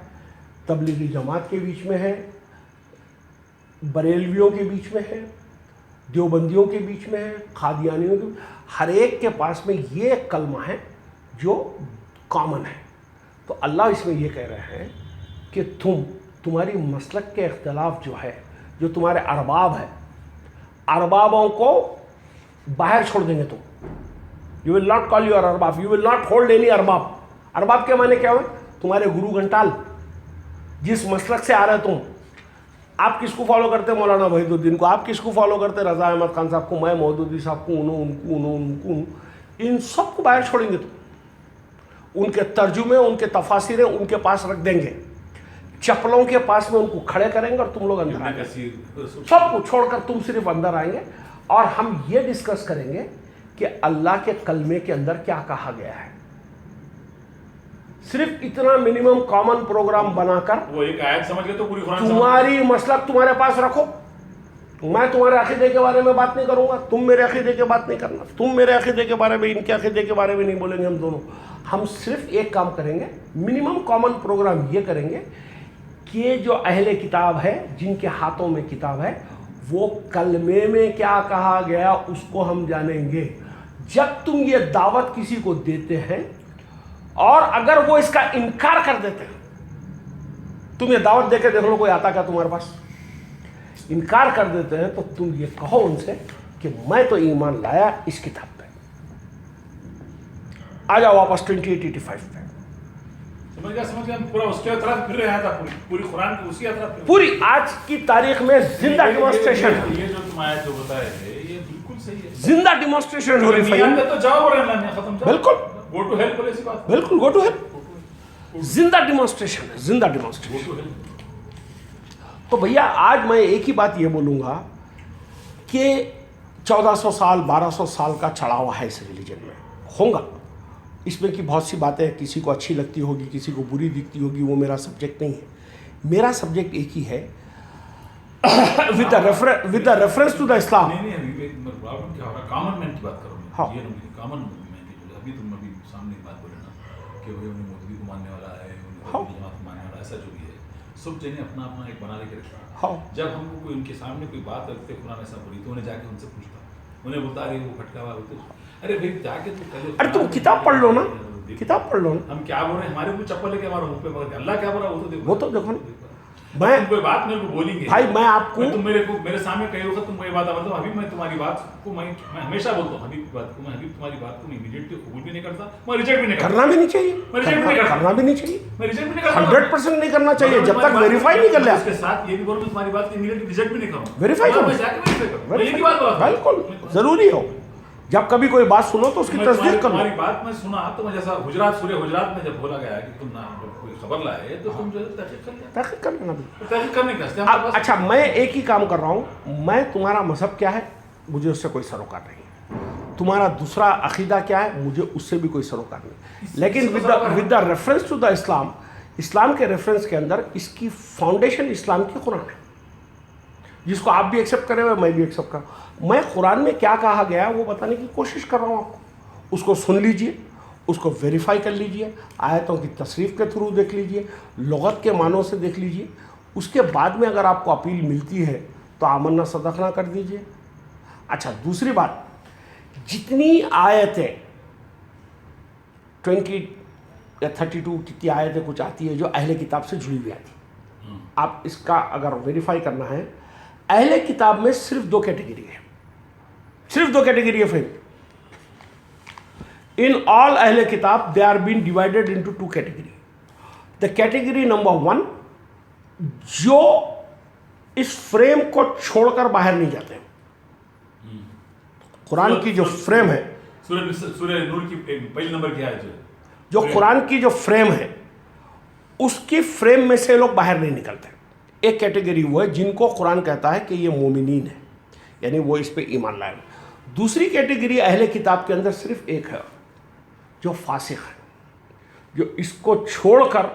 तबलीगी जमात के बीच में है, बरेलवियों के बीच में है, देवबंदियों के बीच में है, खादियानियों के, हर एक के पास में ये कलमा है जो कॉमन है। तो अल्लाह इसमें ये कह रहे हैं कि तुम्हारी मसलक के इख्तलाफ जो है, जो तुम्हारे अरबाब है, अरबाबों को बाहर छोड़ देंगे तुम। You will not call your Arbab, you will not hold any Arbab. Arbab के माने क्या हुए? तुम्हारे गुरु घंटाल, जिस मसलक से आ रहे तुम। आप किसको फॉलो करते? मौलाना वहीदुद्दीन को। आप किसको फॉलो करते? रज़ा अहमद खान साहब को, मैं मौदूदी साहब को, उनको इन सबको बाहर छोड़ेंगे तुम। उनके तर्जुमे, उनके तफासिरें उनके पास रख देंगे, चप्पलों के पास में उनको खड़े करेंगे और तुम लोग अंदर आएंगे। सबको छोड़कर तुम सिर्फ अंदर आएंगे और हम ये डिस्कस करेंगे कि अल्लाह के कलमे के अंदर क्या कहा गया है। सिर्फ इतना मिनिमम कॉमन प्रोग्राम बनाकर वो एक आयत समझ गए तो पूरी कुरान तुम्हारी मसलक तुम्हारे पास रखो। मैं तुम्हारे अकीदे के बारे में बात नहीं करूंगा, तुम मेरे अकीदे की बात नहीं करना, तुम मेरे अकीदे के बारे में, इनके अकीदे के बारे में नहीं बोलेंगे हम दोनों। हम सिर्फ एक काम करेंगे, मिनिमम कॉमन प्रोग्राम ये करेंगे कि जो अहले किताब है, जिनके हाथों में किताब है, वो कलमे में क्या कहा गया उसको हम जानेंगे। जब तुम ये दावत किसी को देते हैं और अगर वो इसका इनकार कर देते हैं, तुम ये दावत देके देख लो कोई आता क्या तुम्हारे पास, इनकार कर देते हैं, तो तुम ये कहो उनसे कि मैं तो ईमान लाया इस किताब पे। आ जाओ वापस 2885 पे। समझ गया पूरा उसके तरफ फिर रहा था, पूरी कुरान की उसी तरफ पूरी आज की तारीख में जिंदा डेमोन्स्ट्रेशन, ये जो तुम आयत जो बताए थे ये बिल्कुल सही है, जिंदा डेमोन्स्ट्रेशन हो रही है। तो जाओ और खत्म, बिल्कुल गो टू हेल्प, बोले ऐसी बात, बिल्कुल गो टू हेल्प, जिंदा डेमोन्स्ट्रेशन है, जिंदा डेमोन्स्ट्रेशन। तो भैया आज मैं एक ही बात ये बोलूँगा कि 1400 साल 1200 साल का चढ़ावा है इस रिलीजन में, होगा। इसमें की बहुत सी बातें किसी को अच्छी लगती होगी, किसी को बुरी दिखती होगी, वो मेरा सब्जेक्ट नहीं है। मेरा सब्जेक्ट एक ही है, with the reference to the Islam. Problem क्या हो रहा है, कॉमन मैन की बात करो। हाँ, ये कॉमन मैन की, अभी तुम अभी सामने की बात बोले ना कि वो मोदी को मानने वाला है, हाँ, जमात को मानने वाला, ऐसा जो भी है, सब जने अपना अपना एक बना लेके रखा। हाँ, जब हमको कोई उनके सामने कोई बात करते कुरान ऐसा बोली तो उन्हें जाके उनसे पूछता, उन्हें बोलता अरे वो भटका हुआ होते, अरे भाई जाके तू पहले, अरे तुम किताब पढ़ लो ना, किताब पढ़ लो ना। हम क्या बोल रहे हैं, हमारे ऊपर चप्पल लेके हमारे मुंह पे, मगर अल्लाह क्या बोल रहा है वो तो देखो, वो तो देखो ना। मैं कोई बात मेरे को बोलेंगे भाई, मैं आपको, तुम मेरे सामने कई वक्त तुम कोई बात मतलब अभी मैं तुम्हारी बात को मैं हमेशा बोलता हूँ, हबीब की बात को मैं, हबीब तुम्हारी बात को मैं इमीडिएटली कबूल भी नहीं करता, मैं रिजेक्ट भी नहीं करता, करना भी नहीं चाहिए, मैं रिजेक्ट भी नहीं करता, करना भी नहीं चाहिए, मैं रिजेक्ट भी नहीं करता, 100% नहीं करना चाहिए जब तक वेरीफाई नहीं कर लिया। उसके साथ ये भी बोलूँ तुम्हारी बात को इमीडिएटली रिजेक्ट भी नहीं करूँ, वेरीफाई करो, मैं जाके वेरीफाई करूँ, ये की बात बोला, बिल्कुल जरूरी हो। जब कभी कोई बात सुनो तो उसकी तस्दीक करो। तुम्हारी बात मैं सुना तो मैं जैसा सूर्य हुजरात में जब बोला गया कि तुम ना कोई खबर लाए तो तुम जो तहकीक कर लिया, तहकीक कर लेना भी। तहकीक करने के वास्ते अच्छा, मैं एक ही काम कर रहा हूँ, मैं तुम्हारा मजहब क्या है मुझे उससे कोई सरोकार नहीं, तुम्हारा दूसरा अकीदा क्या है मुझे उससे भी कोई सरोकार नहीं, लेकिन with the reference to the Islam, इस्लाम के रेफरेंस के अंदर इसकी फाउंडेशन इस्लाम की कुरान है, जिसको आप भी एक्सेप्ट करें हुए मैं भी एक्सेप्ट कर। मैं कुरान में क्या कहा गया है वो बताने की कोशिश कर रहा हूँ आपको, उसको सुन लीजिए, उसको वेरीफाई कर लीजिए, आयतों की तशरीफ़ के थ्रू देख लीजिए, लुगत के मानों से देख लीजिए, उसके बाद में अगर आपको अपील मिलती है तो आमन्ना सदखना कर दीजिए। अच्छा, दूसरी बात, जितनी आयतें 20 या 32 कितनी आयतें कुछ आती है जो अहले किताब से जुड़ी हुई आती, आप इसका अगर वेरीफाई करना है, अहले किताब में सिर्फ 2 कैटेगरी है, सिर्फ 2 कैटेगरी है फ्रेंड। इन ऑल अहले किताब they are been divided into 2 category. The category number 1, जो इस फ्रेम को छोड़कर बाहर नहीं जाते। कुरान की जो फ्रेम है, सूरह नूर की पहली नंबर की आयत जो कुरान की जो फ्रेम है उसकी फ्रेम में से लोग बाहर नहीं निकलते। एक कैटेगरी वो है जिनको कुरान कहता है कि ये मोमिनीन है, यानी वो इस पे ईमान लाए। दूसरी कैटेगरी अहले किताब के अंदर सिर्फ एक है, जो फासिक है, जो इसको छोड़कर,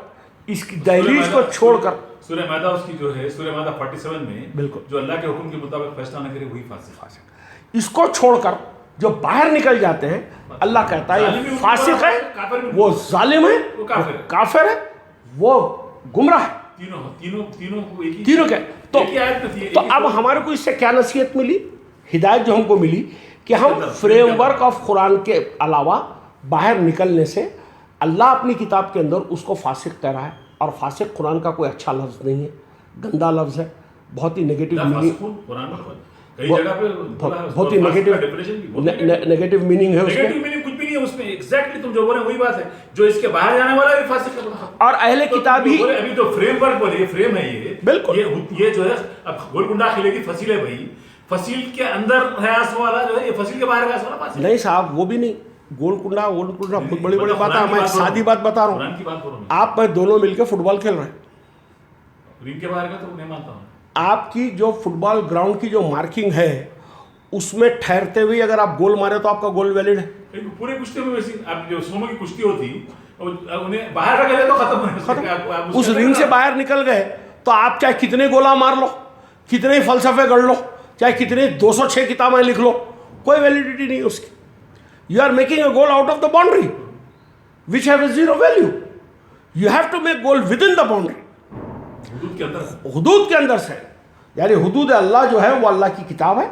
इसकी दहलीज को छोड़कर, सूरह मायदा उसकी जो है सूरह मायदा 47 में बिल्कुल, जो अल्लाह के हुक्म के मुताबिक फैसला न करे वही फासिक। इसको छोड़कर जो बाहर निकल जाते हैं, अल्लाह कहता है फासिक है, वो जालिम है, वो काफिर है, वो गुमराह है। तीनों तीनों तीनों को एक ही तीनों क्या तो एक ही आयत में थी, तो एक ही अब सूरत में। हमारे को इससे क्या नसीहत मिली, हिदायत जो हमको मिली कि हम अंदर, फ्रेमवर्क ऑफ कुरान के अलावा बाहर निकलने से अल्लाह अपनी किताब के अंदर उसको फासिक कह रहा है, और फासिक कुरान का कोई अच्छा लफ्ज़ नहीं है, गंदा लफ्ज़ है, बहुत ही नेगेटिव मीनिंग, कुरान में कई जगह पे बहुत ही नेगेटिव नेगेटिव मीनिंग है उसके। नेगेटिव मीनिंग कुछ भी नहीं है उसमें, एग्जैक्टली तुम जो बोल रहे हो वही बात है, जो इसके बाहर जाने वाला है भी फासिक है। और अहले किताब ही अभी तो फ्रेमवर्क बोले, ये फ्रेम है, ये बिल्कुल। ये जो है अब गोलकुंडा किले की फसील है भाई, फसील के अंदर प्रयास वाला जो है, ये फसील के बाहर प्रयास वाला फासिल। नहीं साहब, वो भी नहीं, गोलकुंडा बहुत बड़ी बड़ी बात है, मैं एक सादी बात बता रहा कुरान हूँ। की बात बोल रहा हूँ, आप मैं दोनों मिलकर फुटबॉल खेल रहे हैं, रिंग के बाहर का तो नहीं मानता हूँ। आपकी जो फुटबॉल ग्राउंड की जो मार्किंग है उसमें ठहरते हुए अगर आप गोल मारे तो आपका गोल वैलिड है। पूरे कुश्ती में वैसी आप जो सोमो की कुश्ती होती, उन्हें बाहर रख ले तो खत्म उस रिंग से बाहर निकल गए तो आप चाहे कितने गोला मार लो, कितने ही फलसफे गढ़ लो, चाहे कितने 206 किताबें लिख लो, कोई वैलिडिटी नहीं उसकी। You are making a goal out of the boundary which have zero value. You have to make goal within the boundary, हुदूद के अंदर से, यानी हुदूद अल्लाह जो है वो अल्लाह की किताब है।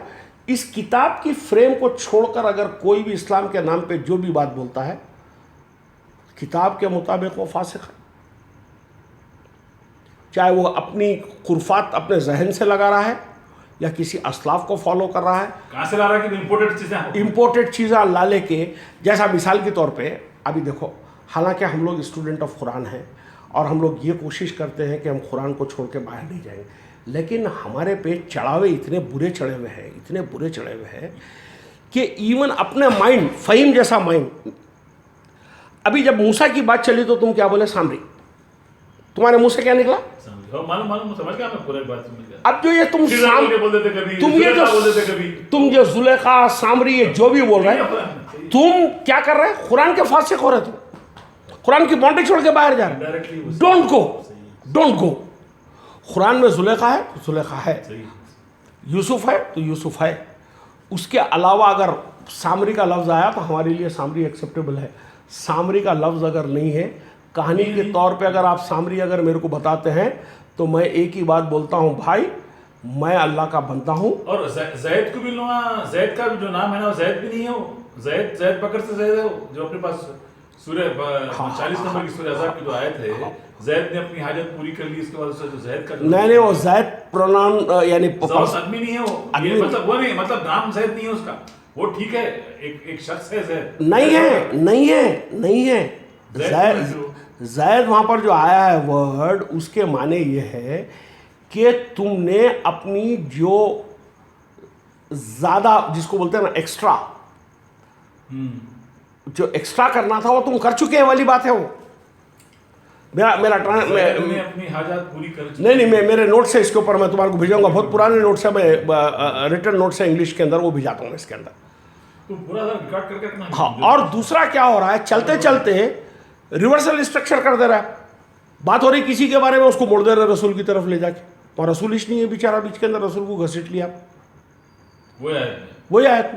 इस किताब की फ्रेम को छोड़कर अगर कोई भी इस्लाम के नाम पे जो भी बात बोलता है, किताब के मुताबिक वो फासिक है, चाहे वो अपनी खुरफात अपने जहन से लगा रहा है या किसी असलाफ को फॉलो कर रहा है। कहाँ से ला रहा है कि इंपोर्टेड चीजें, इंपोर्टेड चीज़ें ला लेके, जैसा मिसाल के तौर पे अभी देखो, हालांकि हम लोग स्टूडेंट ऑफ कुरान हैं और हम लोग ये कोशिश करते हैं कि हम कुरान को छोड़ के बाहर नहीं जाएंगे, लेकिन हमारे पे चढ़ावे इतने बुरे चढ़े हुए हैं, इतने बुरे चढ़े हुए हैं कि इवन अपने माइंड, फ़हीम जैसा माइंड, अभी जब मूसा की बात चली तो तुम क्या बोले, सामरी, तुम्हारे मुंह से क्या निकला? मालूम मालूम समझ गया मैं, पूरी बात समझ गया। अब जो ये तुम तुम जो जुलेखा, सामरी, ये जो भी बोल रहे हैं, तुम क्या कर रहे हैं? कुरान के फासिक हो रहे, तुम कुरान की बाउंड्री छोड़ के बाहर जा रहे हैं। Don't go, don't go. Quran में जुलेखा है तो जुलेखा है, यूसुफ है तो यूसुफ है, उसके अलावा अगर सामरी का लफ्ज़ आया तो हमारे लिए सामरी एक्सेप्टेबल है। सामरी का लफ्ज़ अगर नहीं है, कहानी के तौर पे अगर आप सामरी अगर मेरे को बताते हैं तो मैं एक ही बात बोलता हूँ, भाई मैं अल्लाह का बंदा हूँ। और जैद को भी लूँगा, जैद का भी जो नाम है ना, वो जैद भी नहीं है, वो जैद बकर से जैद है, जो अपने पास सूर्य 40 नंबर की सूर्य अज़ाब की जो आयत है, जैद ने अपनी हाजत पूरी कर ली, इसके बाद उससे जो जैद का नहीं वो जैद प्रोनाउन यानी आदमी नहीं है वो, ये मतलब वो नहीं, मतलब नाम जैद नहीं है उसका, वो ठीक है, एक शख्स है जैद, नहीं है, नहीं है, नहीं है। जैद वहाँ पर जो आया है वर्ड, उसके माने ये है कि तुमने अपनी जो ज़्यादा, जिसको बोलते हैं ना एक्स्ट्रा, जो एक्स्ट्रा करना था वो तुम कर चुके हैं वाली बात है। वो मेरा अपनी हाजत पूरी कर चुके। नहीं, मैं मेरे नोट से इसके ऊपर मैं तुम्हारे को भेजाऊंगा, बहुत पुराने नोट से, मैं रिटर्न नोट से इंग्लिश के अंदर वो भिजाता हूँ इसके अंदर। तो पूरा रिकॉर्ड करके रखना। हाँ, और दूसरा क्या हो रहा है, चलते चलते रिवर्सल स्ट्रक्चर कर दे रहा है। बात हो रही किसी के बारे में, उसको मोड़ दे रहे रसूल की तरफ ले जाके, और रसूल इश नहीं है बेचारा, बीच के अंदर रसूल को घसीट लिया। वही आयत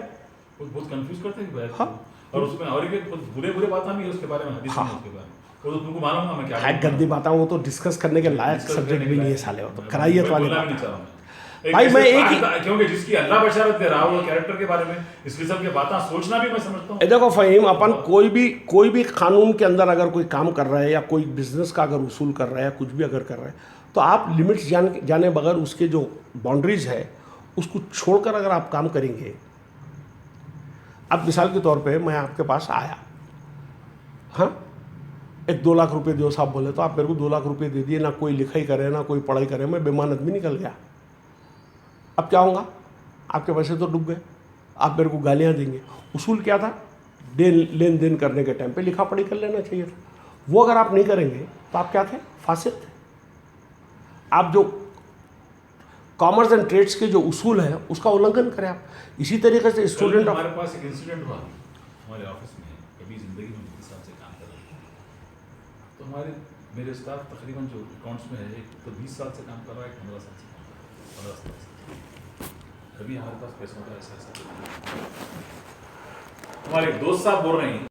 में बहुत कंफ्यूज करते हैं। हाँ, और उसमें और एक बुरे बात भी है उसके बारे में, हदीस में उसके बारे में, वो तो तुमको मालूम है मैं क्या है, गंदी बात है वो, तो डिस्कस करने के लायक सब्जेक्ट भी नहीं है साले, वो तो कराइयत वाली बात है। भाई मैं एक ही, क्योंकि जिसकी अल्लाह बशारत दे रहा हो, कैरेक्टर के बारे में इस किस्म की बातें सोचना भी मैं समझता हूँ। देखो फ़हीम, अपन कोई भी कानून के अंदर अगर कोई काम कर रहा है या कोई बिजनेस का अगर उसूल कर रहा है या कुछ भी अगर कर रहा है, तो आप लिमिट्स जाने बगैर उसके जो बाउंड्रीज है उसको छोड़कर अगर आप काम करेंगे। अब मिसाल के तौर पे मैं आपके पास आया, हाँ, एक 2 लाख रुपए दो साहब बोले, तो आप मेरे को 2 लाख रुपए दे दिए, ना कोई लिखाई करे ना कोई पढ़ाई करे, मैं बेईमान आदमी निकल गया। अब क्या होगा, आपके पैसे तो डूब गए, आप मेरे को गालियाँ देंगे। उसूल क्या था, लेन देन करने के टाइम पे लिखा पढ़ी कर लेना चाहिए था। वो अगर आप नहीं करेंगे तो आप क्या थे, फासिक थे। आप जो कॉमर्स एंड ट्रेड्स के जो उसूल है उसका उल्लंघन करें आप। इसी तरीके से स्टूडेंट, हमारे पास एक इंसिडेंट हुआ हमारे ऑफिस में, कभी ज़िंदगी में जिस हिसाब से काम कर रहे हैं, तो मेरे स्टाफ तकरीबन जो अकाउंट्स में है, एक तो 20 साल से काम कर रहा है, 15 साल से काम कर रहा है, 15 साल से। कभी हमारे पास पैसा होता है ऐसा, हमारे एक दोस्त साहब बोल रहे हैं